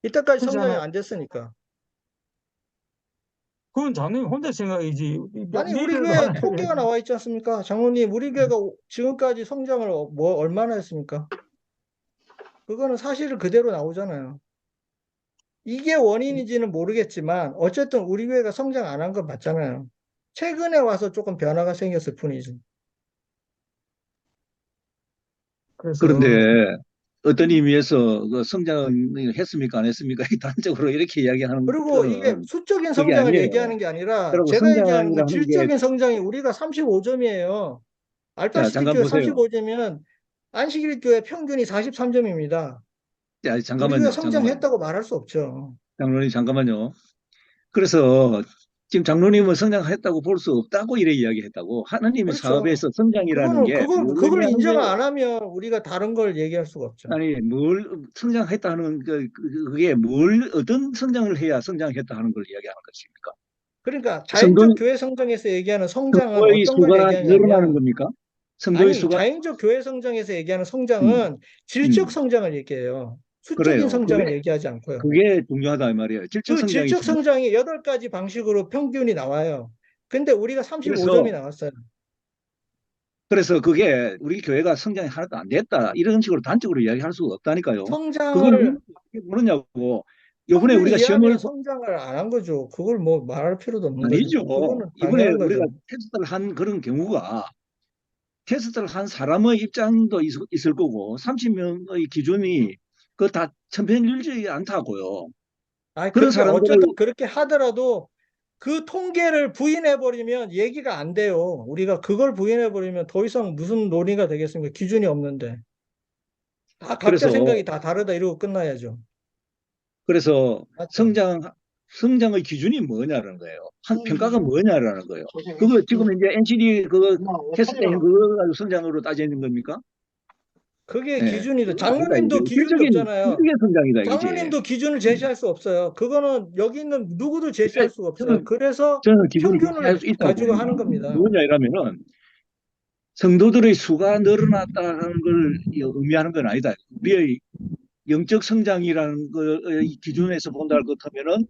[SPEAKER 1] 이때까지 성장이
[SPEAKER 11] 그렇잖아요.
[SPEAKER 1] 안 됐으니까.
[SPEAKER 11] 그건 장로님 혼자 생각이지.
[SPEAKER 1] 아니 우리
[SPEAKER 11] 니들도
[SPEAKER 1] 교회 통계가 나와 있지 않습니까? 장로님, 우리 교회가 지금까지 성장을 뭐 얼마나 했습니까? 그거는 사실을 그대로 나오잖아요. 이게 원인인지는 모르겠지만 어쨌든 우리 교회가 성장 안 한 건 맞잖아요. 최근에 와서 조금 변화가 생겼을 뿐이지.
[SPEAKER 11] 그래서
[SPEAKER 2] 그런데 어떤 의미에서 그 성장을 했습니까? 안 했습니까? 단적으로 이렇게 이야기하는
[SPEAKER 1] 그리고 이게
[SPEAKER 2] 것은
[SPEAKER 1] 수적인
[SPEAKER 2] 그게
[SPEAKER 1] 성장을
[SPEAKER 2] 아니에요.
[SPEAKER 1] 얘기하는 게 아니라
[SPEAKER 2] 그리고
[SPEAKER 1] 제가 얘기하는 건
[SPEAKER 2] 성장이라 하는 게,
[SPEAKER 1] 질적인 성장이 우리가 35점이에요.
[SPEAKER 2] 자,
[SPEAKER 1] 알파시티
[SPEAKER 2] 잠깐
[SPEAKER 1] 교회
[SPEAKER 2] 보세요.
[SPEAKER 1] 35점이면 안식일 교회 평균이 43점입니다.
[SPEAKER 2] 자,
[SPEAKER 1] 우리 교회
[SPEAKER 2] 잠깐만요.
[SPEAKER 1] 성장했다고 말할 수 없죠.
[SPEAKER 2] 장로님 잠깐만요. 그래서 지금 장로님은 성장했다고 볼 수 없다고 이래 이야기했다고. 하나님의
[SPEAKER 1] 그렇죠.
[SPEAKER 2] 사업에서 성장이라는 게 뭘
[SPEAKER 1] 그걸
[SPEAKER 2] 의미하는
[SPEAKER 1] 인정
[SPEAKER 2] 거예요?
[SPEAKER 1] 안 하면 우리가 다른 걸 얘기할 수가 없죠.
[SPEAKER 2] 아니, 뭘 성장했다는 그게 뭘 어떤 성장을 해야 성장했다 하는 걸 이야기하는 것입니까?
[SPEAKER 1] 그러니까
[SPEAKER 2] 성도,
[SPEAKER 1] 자연적 교회 성장에서 얘기하는 성장은
[SPEAKER 2] 성도의
[SPEAKER 1] 어떤 걸
[SPEAKER 2] 수가 늘어나는
[SPEAKER 1] 얘기하냐면,
[SPEAKER 2] 겁니까? 성도의
[SPEAKER 1] 아니,
[SPEAKER 2] 수가
[SPEAKER 1] 자연적 교회 성장에서 얘기하는
[SPEAKER 2] 음,
[SPEAKER 1] 성장은 질적
[SPEAKER 2] 음,
[SPEAKER 1] 성장을 얘기해요. 수적인
[SPEAKER 2] 그래요.
[SPEAKER 1] 성장을 얘기하지 않고요.
[SPEAKER 2] 그게 중요하다 이 말이에요. 질적
[SPEAKER 1] 그
[SPEAKER 2] 성장이
[SPEAKER 1] 질적
[SPEAKER 2] 중요해요.
[SPEAKER 1] 성장이 8가지 방식으로 평균이 나와요. 근데 우리가 35점이
[SPEAKER 2] 그래서
[SPEAKER 1] 나왔어요.
[SPEAKER 2] 그게 우리 교회가 성장이 하나도 안 됐다 이런 식으로 단적으로 이야기할 수가 없다니까요. 그걸
[SPEAKER 1] 성장을
[SPEAKER 2] 어떻게 보느냐고. 이번에
[SPEAKER 1] 평균
[SPEAKER 2] 우리가
[SPEAKER 1] 이하면
[SPEAKER 2] 시험을
[SPEAKER 1] 성장을 안 한 거죠. 그걸 뭐 말할 필요도 없는 거죠.
[SPEAKER 2] 아니죠.
[SPEAKER 1] 그거는
[SPEAKER 2] 이번에
[SPEAKER 1] 당연한
[SPEAKER 2] 우리가
[SPEAKER 1] 거죠.
[SPEAKER 2] 테스트를 한 그런 경우가 테스트를 한 사람의 입장도 있을 거고 30명의 기준이 그 다 천편일치지 않다고요.
[SPEAKER 1] 아,
[SPEAKER 2] 그런
[SPEAKER 1] 그러니까
[SPEAKER 2] 사람들을
[SPEAKER 1] 어쨌든 그렇게 하더라도 그 통계를 부인해버리면 얘기가 안 돼요. 우리가 그걸 부인해버리면 더 이상 무슨 논의가 되겠습니까? 기준이 없는데. 다 각자
[SPEAKER 2] 그래서
[SPEAKER 1] 생각이 다 다르다 이러고 끝나야죠.
[SPEAKER 2] 그래서
[SPEAKER 1] 맞죠?
[SPEAKER 2] 성장의 기준이 뭐냐는 거예요. 평가가 뭐냐라는 거예요. 그거 지금 이제 NCD 그거 테스트한 그거 가지고 성장으로 따지는 겁니까?
[SPEAKER 1] 그게
[SPEAKER 2] 예,
[SPEAKER 1] 기준이죠.
[SPEAKER 2] 그건 아니다
[SPEAKER 1] 장로님도
[SPEAKER 2] 이게.
[SPEAKER 1] 기준이 없잖아요.
[SPEAKER 2] 질적인 성장이다 이게.
[SPEAKER 1] 장로님도 기준을 제시할 수 없어요. 그거는 여기 있는 누구도 제시할 수가 없어요.
[SPEAKER 2] 저는
[SPEAKER 1] 그래서
[SPEAKER 2] 저는 기준을 제시할
[SPEAKER 1] 평균을
[SPEAKER 2] 수 있다고
[SPEAKER 1] 가지고
[SPEAKER 2] 봅니다.
[SPEAKER 1] 하는 겁니다.
[SPEAKER 2] 뭐냐 이러면은 성도들의 수가 늘어났다는 걸 의미하는 건 아니다. 우리의 영적 성장이라는 걸 기준에서 본다 그렇다면은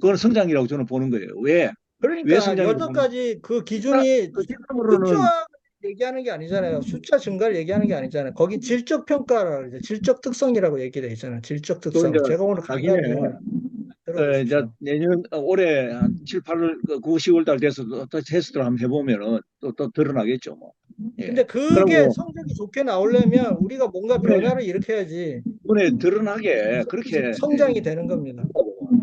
[SPEAKER 2] 그건 성장이라고 저는 보는 거예요. 왜
[SPEAKER 1] 그러니까
[SPEAKER 2] 성장이라고
[SPEAKER 1] 여덟
[SPEAKER 2] 하는
[SPEAKER 1] 가지 그 기준이
[SPEAKER 2] 뒷감으로는
[SPEAKER 1] 숫자 얘기하는 게 아니잖아요. 숫자 증가를 얘기하는 게 아니잖아요. 거기 질적 평가라고 그러죠. 질적 특성이라고 얘기돼 있잖아요. 질적
[SPEAKER 2] 또 이제
[SPEAKER 1] 특성. 제가 오늘
[SPEAKER 2] 나중에
[SPEAKER 1] 강의한 내용을
[SPEAKER 2] 이제
[SPEAKER 1] 들어보십시오.
[SPEAKER 2] 내년 올해 한 7, 8월 9, 10월 달 돼서 또 테스트를 한번 해보면은 또 드러나겠죠 뭐. 예.
[SPEAKER 1] 근데 그게
[SPEAKER 2] 그리고
[SPEAKER 1] 성적이 좋게 나오려면 우리가 뭔가
[SPEAKER 2] 이번에
[SPEAKER 1] 변화를 일으켜야지
[SPEAKER 2] 드러나게 그렇게
[SPEAKER 1] 성장이 되는 겁니다.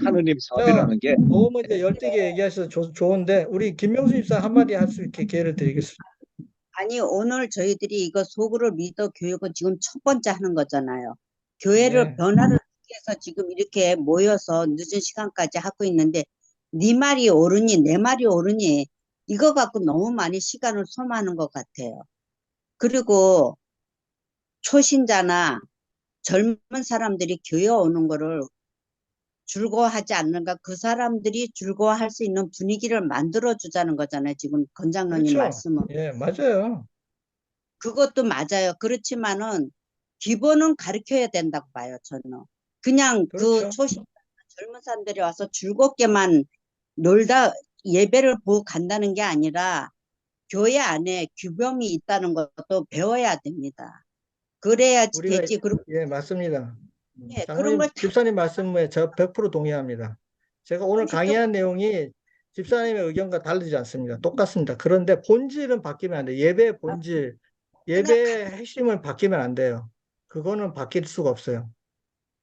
[SPEAKER 2] 하느님
[SPEAKER 1] 자,
[SPEAKER 2] 사업이라는 게
[SPEAKER 1] 너무 이제 열되게 얘기하셔서 좋은데 우리 김명수 집사 한마디 할 수 있게 기회를 드리겠습니다.
[SPEAKER 12] 아니, 오늘 저희들이 이거 소그룹 리더 교육은 지금 첫 번째 하는 거잖아요. 교회를
[SPEAKER 1] 예.
[SPEAKER 12] 변화를 주기 위해서 지금 이렇게 모여서 늦은 시간까지 하고 있는데, 네 말이 옳으니 내 말이 옳으니 이거 갖고 너무 많이 시간을 소모하는 것 같아요. 그리고 초신자나 젊은 사람들이 교회 오는 거를 즐거워하지 않는가, 그 사람들이 즐거워할 수 있는 분위기를 만들어 주자는 거잖아요. 지금 건장로님
[SPEAKER 1] 그렇죠.
[SPEAKER 12] 말씀은.
[SPEAKER 1] 예, 맞아요.
[SPEAKER 12] 그것도 맞아요. 그렇지만은 기본은 가르쳐야 된다고 봐요, 저는. 그냥 그
[SPEAKER 1] 그렇죠.
[SPEAKER 12] 초심 젊은 사람들이 와서 즐겁게만 놀다 예배를 보고 간다는 게 아니라 교회 안에 규범이 있다는 것도 배워야 됩니다. 그래야지
[SPEAKER 1] 우리가
[SPEAKER 12] 되지. 그리고
[SPEAKER 1] 예, 맞습니다.
[SPEAKER 12] 예, 그런
[SPEAKER 1] 장로님,
[SPEAKER 12] 걸 다
[SPEAKER 1] 집사님 말씀에 저 100% 동의합니다. 제가 오늘
[SPEAKER 12] 형식적
[SPEAKER 1] 강의한 내용이 집사님의 의견과 다르지 않습니다. 똑같습니다. 그런데 본질은 바뀌면 안 돼요. 예배의 본질,
[SPEAKER 12] 그냥
[SPEAKER 1] 예배의 핵심을 바뀌면 안 돼요. 그거는 바뀔 수가 없어요.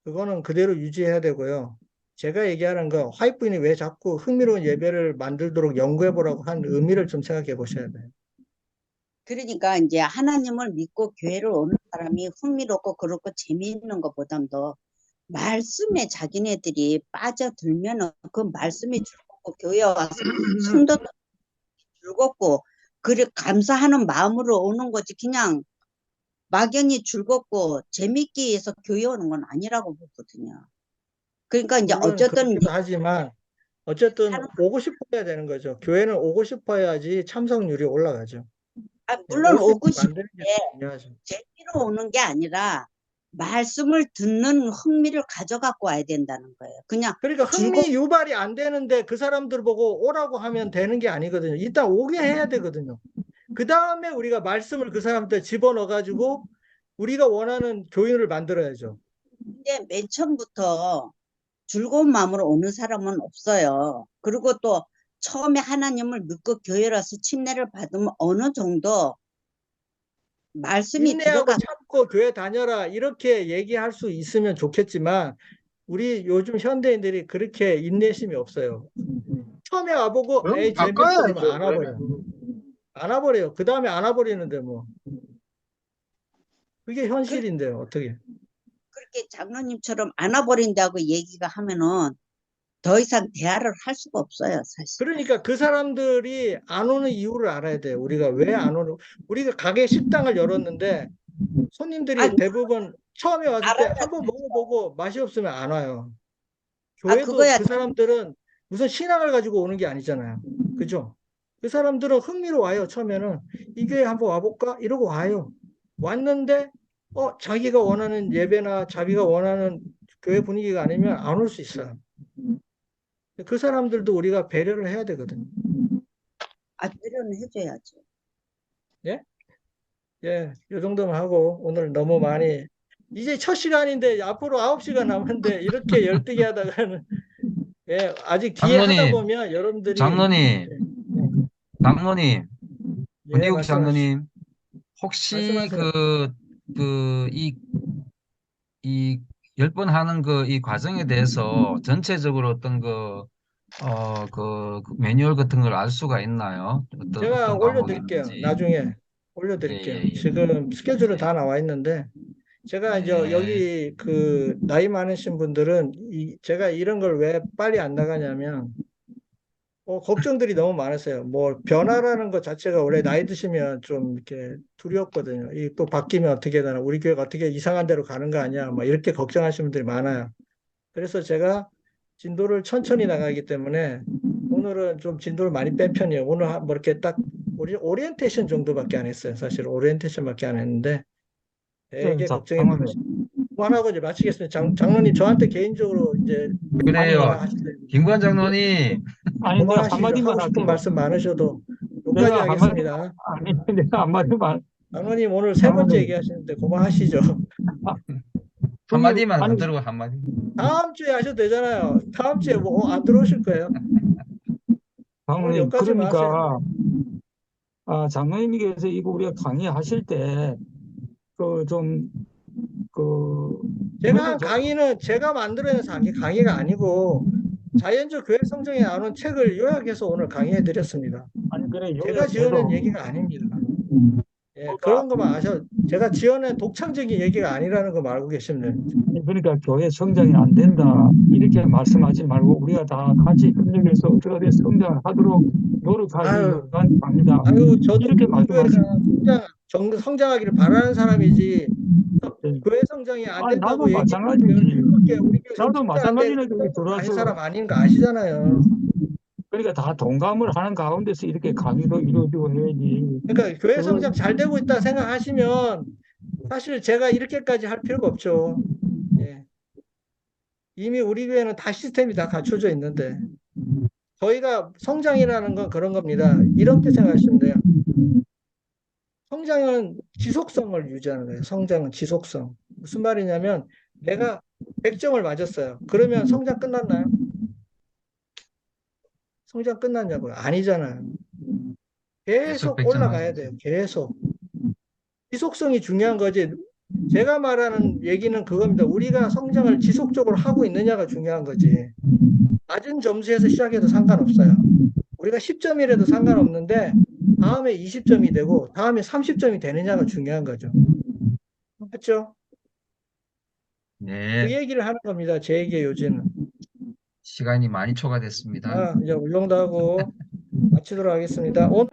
[SPEAKER 1] 그거는 그대로 유지해야 되고요. 제가 얘기하는 거 화이트 부인이 왜 자꾸 흥미로운 예배를 만들도록 연구해 보라고 한 의미를 좀 생각해 보셔야 돼요.
[SPEAKER 12] 그러니까 이제 하나님을 믿고 교회를 오는 사람이 흥미롭고 그렇고 재미있는 것보담도 말씀에 자기네들이 빠져들면은 그 말씀이 즐겁고 교회 와서 성도도 즐겁고 그래 감사하는 마음으로 오는 거지 그냥 막연히 즐겁고 재밌기 위해서 교회 오는 건 아니라고 보거든요. 그러니까 이제
[SPEAKER 1] 물론
[SPEAKER 12] 어쨌든
[SPEAKER 1] 그렇기도 하지만 어쨌든
[SPEAKER 12] 하는
[SPEAKER 1] 오고 싶어야 되는 거죠. 교회는 오고 싶어야지 참석률이 올라가죠. 네,
[SPEAKER 12] 물론
[SPEAKER 1] 올 수 있게
[SPEAKER 12] 오고 싶은데
[SPEAKER 1] 만드는 게 중요하죠.
[SPEAKER 12] 재미로 오는 게 아니라 말씀을 듣는 흥미를 가져갖고 와야 된다는 거예요. 그냥
[SPEAKER 1] 그러니까
[SPEAKER 12] 즐겁
[SPEAKER 1] 흥미 유발이 안 되는데 그 사람들 보고 오라고 하면 되는 게 아니거든요. 일단 오게 해야 되거든요. 그 다음에 우리가 말씀을 그 사람한테 집어넣어 가지고 우리가 원하는 교인을 만들어야죠.
[SPEAKER 12] 근데 맨 처음부터 즐거운 마음으로 오는 사람은 없어요. 그리고 또 처음에 하나님을 믿고 교회라서 침례를 받으면 어느 정도 말씀이
[SPEAKER 1] 인내하고
[SPEAKER 12] 들어가.
[SPEAKER 1] 참고 교회 다녀라 이렇게 얘기할 수 있으면 좋겠지만 우리 요즘 현대인들이 그렇게 인내심이 없어요. 처음에 와보고
[SPEAKER 9] 그럼
[SPEAKER 1] 에이 재미없어 그러면
[SPEAKER 9] 바꿔야죠,
[SPEAKER 1] 안 와버려요.
[SPEAKER 9] 그러면.
[SPEAKER 1] 안 와버려요. 그 다음에 안 와버리는데 뭐 그게
[SPEAKER 12] 그,
[SPEAKER 1] 현실인데요. 어떻게?
[SPEAKER 12] 그렇게 장로님처럼 안아버린다고 얘기가 하면은 더 이상 대화를 할 수가 없어요, 사실.
[SPEAKER 1] 그러니까 그 사람들이 안 오는 이유를 알아야 돼요. 우리가 왜 안 오는, 우리가 가게 식당을 열었는데 손님들이
[SPEAKER 12] 아,
[SPEAKER 1] 대부분 처음에 왔을 때
[SPEAKER 12] 알아요.
[SPEAKER 1] 한번 먹어보고 맛이 없으면 안 와요.
[SPEAKER 12] 아,
[SPEAKER 1] 교회도
[SPEAKER 12] 그거야.
[SPEAKER 1] 그 사람들은 무슨 신앙을 가지고 오는 게 아니잖아요. 그죠? 그 사람들은 흥미로 와요. 처음에는 이 교회 한번 와볼까? 이러고 와요. 왔는데 자기가 원하는 예배나 자기가 원하는 교회 분위기가 아니면 안 올 수 있어요. 그 사람들도 우리가 배려를 해야 되거든요.
[SPEAKER 12] 아, 배려는 해줘야죠.
[SPEAKER 1] 예? 예, 이 정도만 하고 오늘 너무 많이 이제 첫 시간인데 앞으로 9시간 남았는데 이렇게 열띠게 하다가는 예, 아직 뒤에 하다
[SPEAKER 10] 장로님,
[SPEAKER 1] 보면 여러분들이
[SPEAKER 10] 장로님, 장로님,
[SPEAKER 1] 예,
[SPEAKER 10] 권희욱
[SPEAKER 1] 말씀하시죠.
[SPEAKER 10] 장로님, 혹시
[SPEAKER 1] 말씀하세요.
[SPEAKER 10] 이 10번 하는 이 과정에 대해서 전체적으로 어떤 그 매뉴얼 같은 걸 알 수가 있나요?
[SPEAKER 1] 제가
[SPEAKER 10] 어떤
[SPEAKER 1] 올려드릴게요.
[SPEAKER 10] 과목인지.
[SPEAKER 1] 나중에
[SPEAKER 10] 예,
[SPEAKER 1] 올려드릴게요.
[SPEAKER 10] 예, 예.
[SPEAKER 1] 지금 스케줄은
[SPEAKER 10] 예,
[SPEAKER 1] 다 나와 있는데 제가 이제
[SPEAKER 10] 예.
[SPEAKER 1] 여기 그 나이 많으신 분들은 제가 이런 걸 왜 빨리 안 나가냐면 걱정들이 너무 많았어요. 뭐 변화라는 것 자체가 원래 나이 드시면 좀 이렇게 두렵거든요. 이 또 바뀌면 어떻게 되나, 우리 교회가 어떻게 이상한 데로 가는 거 아니야, 막 이렇게 걱정하시는 분들이 많아요. 그래서 제가 진도를 천천히 나가기 때문에 오늘은 좀 진도를 많이 뺀 편이에요. 오늘 뭐 이렇게 딱 오리엔테이션 정도밖에 안 했어요. 사실 오리엔테이션밖에 안 했는데 되게 걱정이
[SPEAKER 11] 장로님.
[SPEAKER 1] 많으시고 그만하고 이제 마치겠습니다. 장로님 저한테 개인적으로 이제
[SPEAKER 10] 그래요.
[SPEAKER 1] 하시죠.
[SPEAKER 10] 김관 장로님,
[SPEAKER 11] 아니, 내가
[SPEAKER 1] 그만하시죠.
[SPEAKER 11] 한마디만
[SPEAKER 1] 하고 싶은
[SPEAKER 11] 할게요.
[SPEAKER 1] 말씀 많으셔도 여기까지
[SPEAKER 11] 내가
[SPEAKER 1] 하겠습니다.
[SPEAKER 11] 아니, 내가 한마디만.
[SPEAKER 1] 장로님 오늘 세 번째
[SPEAKER 11] 장로님.
[SPEAKER 1] 얘기하시는데 그만하시죠.
[SPEAKER 10] 한마디만
[SPEAKER 11] 아니,
[SPEAKER 10] 들고 한마디.
[SPEAKER 1] 다음 주에 하셔도 되잖아요. 다음 주에 뭐 안 들어오실 거예요. 오늘
[SPEAKER 11] 장로님,
[SPEAKER 1] 여기까지만 하세요.
[SPEAKER 11] 그러니까, 장로님께서 이거 우리가 강의하실 때,
[SPEAKER 1] 제가 한 강의는 제가 만들어내서 한 게 강의가 아니고 자연적 교회 성경에 나오는 책을 요약해서 오늘 강의해 드렸습니다.
[SPEAKER 11] 아니, 그래,
[SPEAKER 1] 제가 지어낸 얘기가 아닙니다. 예, 그런 것만 제가 지어낸 독창적인 얘기가 아니라는 거 알고 계시면 됩니다.
[SPEAKER 11] 그러니까 교회 성장이 안 된다. 이렇게 말씀하지 말고 우리가 다 같이 협력해서 어떻게 성장을 하도록 노력하기
[SPEAKER 1] 아유,
[SPEAKER 11] 위한 강의다.
[SPEAKER 1] 저도
[SPEAKER 11] 이렇게
[SPEAKER 1] 우리 교회가
[SPEAKER 11] 말씀하시면.
[SPEAKER 1] 성장하기를 바라는 사람이지 교회 성장이 안
[SPEAKER 11] 아니,
[SPEAKER 1] 된다고
[SPEAKER 11] 나도
[SPEAKER 1] 얘기하면
[SPEAKER 11] 마찬가지지.
[SPEAKER 1] 우리 교회
[SPEAKER 11] 나도
[SPEAKER 1] 성장 안
[SPEAKER 11] 마찬가지로
[SPEAKER 1] 되는
[SPEAKER 11] 여기 들어와서.
[SPEAKER 1] 아닌 사람 아닌 거 아시잖아요.
[SPEAKER 11] 그러니까 다 동감을 하는 가운데서 이렇게 강의도 이루어지고 해야지.
[SPEAKER 1] 그러니까 교회 성장 잘 되고 있다 생각하시면 사실 제가 이렇게까지 할 필요가 없죠. 예. 이미 우리 교회는 다 시스템이 다 갖춰져 있는데 저희가 성장이라는 건 그런 겁니다. 이렇게 생각하시면 돼요. 성장은 지속성을 유지하는 거예요. 성장은 지속성. 무슨 말이냐면 내가 100점을 맞았어요. 그러면 성장 끝났나요? 성장 끝났냐고요? 아니잖아요. 계속 올라가야 돼요. 계속. 지속성이 중요한 거지. 제가 말하는 얘기는 그겁니다. 우리가 성장을 지속적으로 하고 있느냐가 중요한 거지. 낮은 점수에서 시작해도 상관없어요. 우리가 10점이라도 상관없는데 다음에 20점이 되고 다음에 30점이 되느냐가 중요한 거죠. 맞죠?
[SPEAKER 10] 네.
[SPEAKER 1] 그 얘기를 하는 겁니다. 제 얘기의 요지는.
[SPEAKER 10] 시간이 많이 초과됐습니다.
[SPEAKER 1] 이제 울렁도 하고 마치도록 하겠습니다. 오늘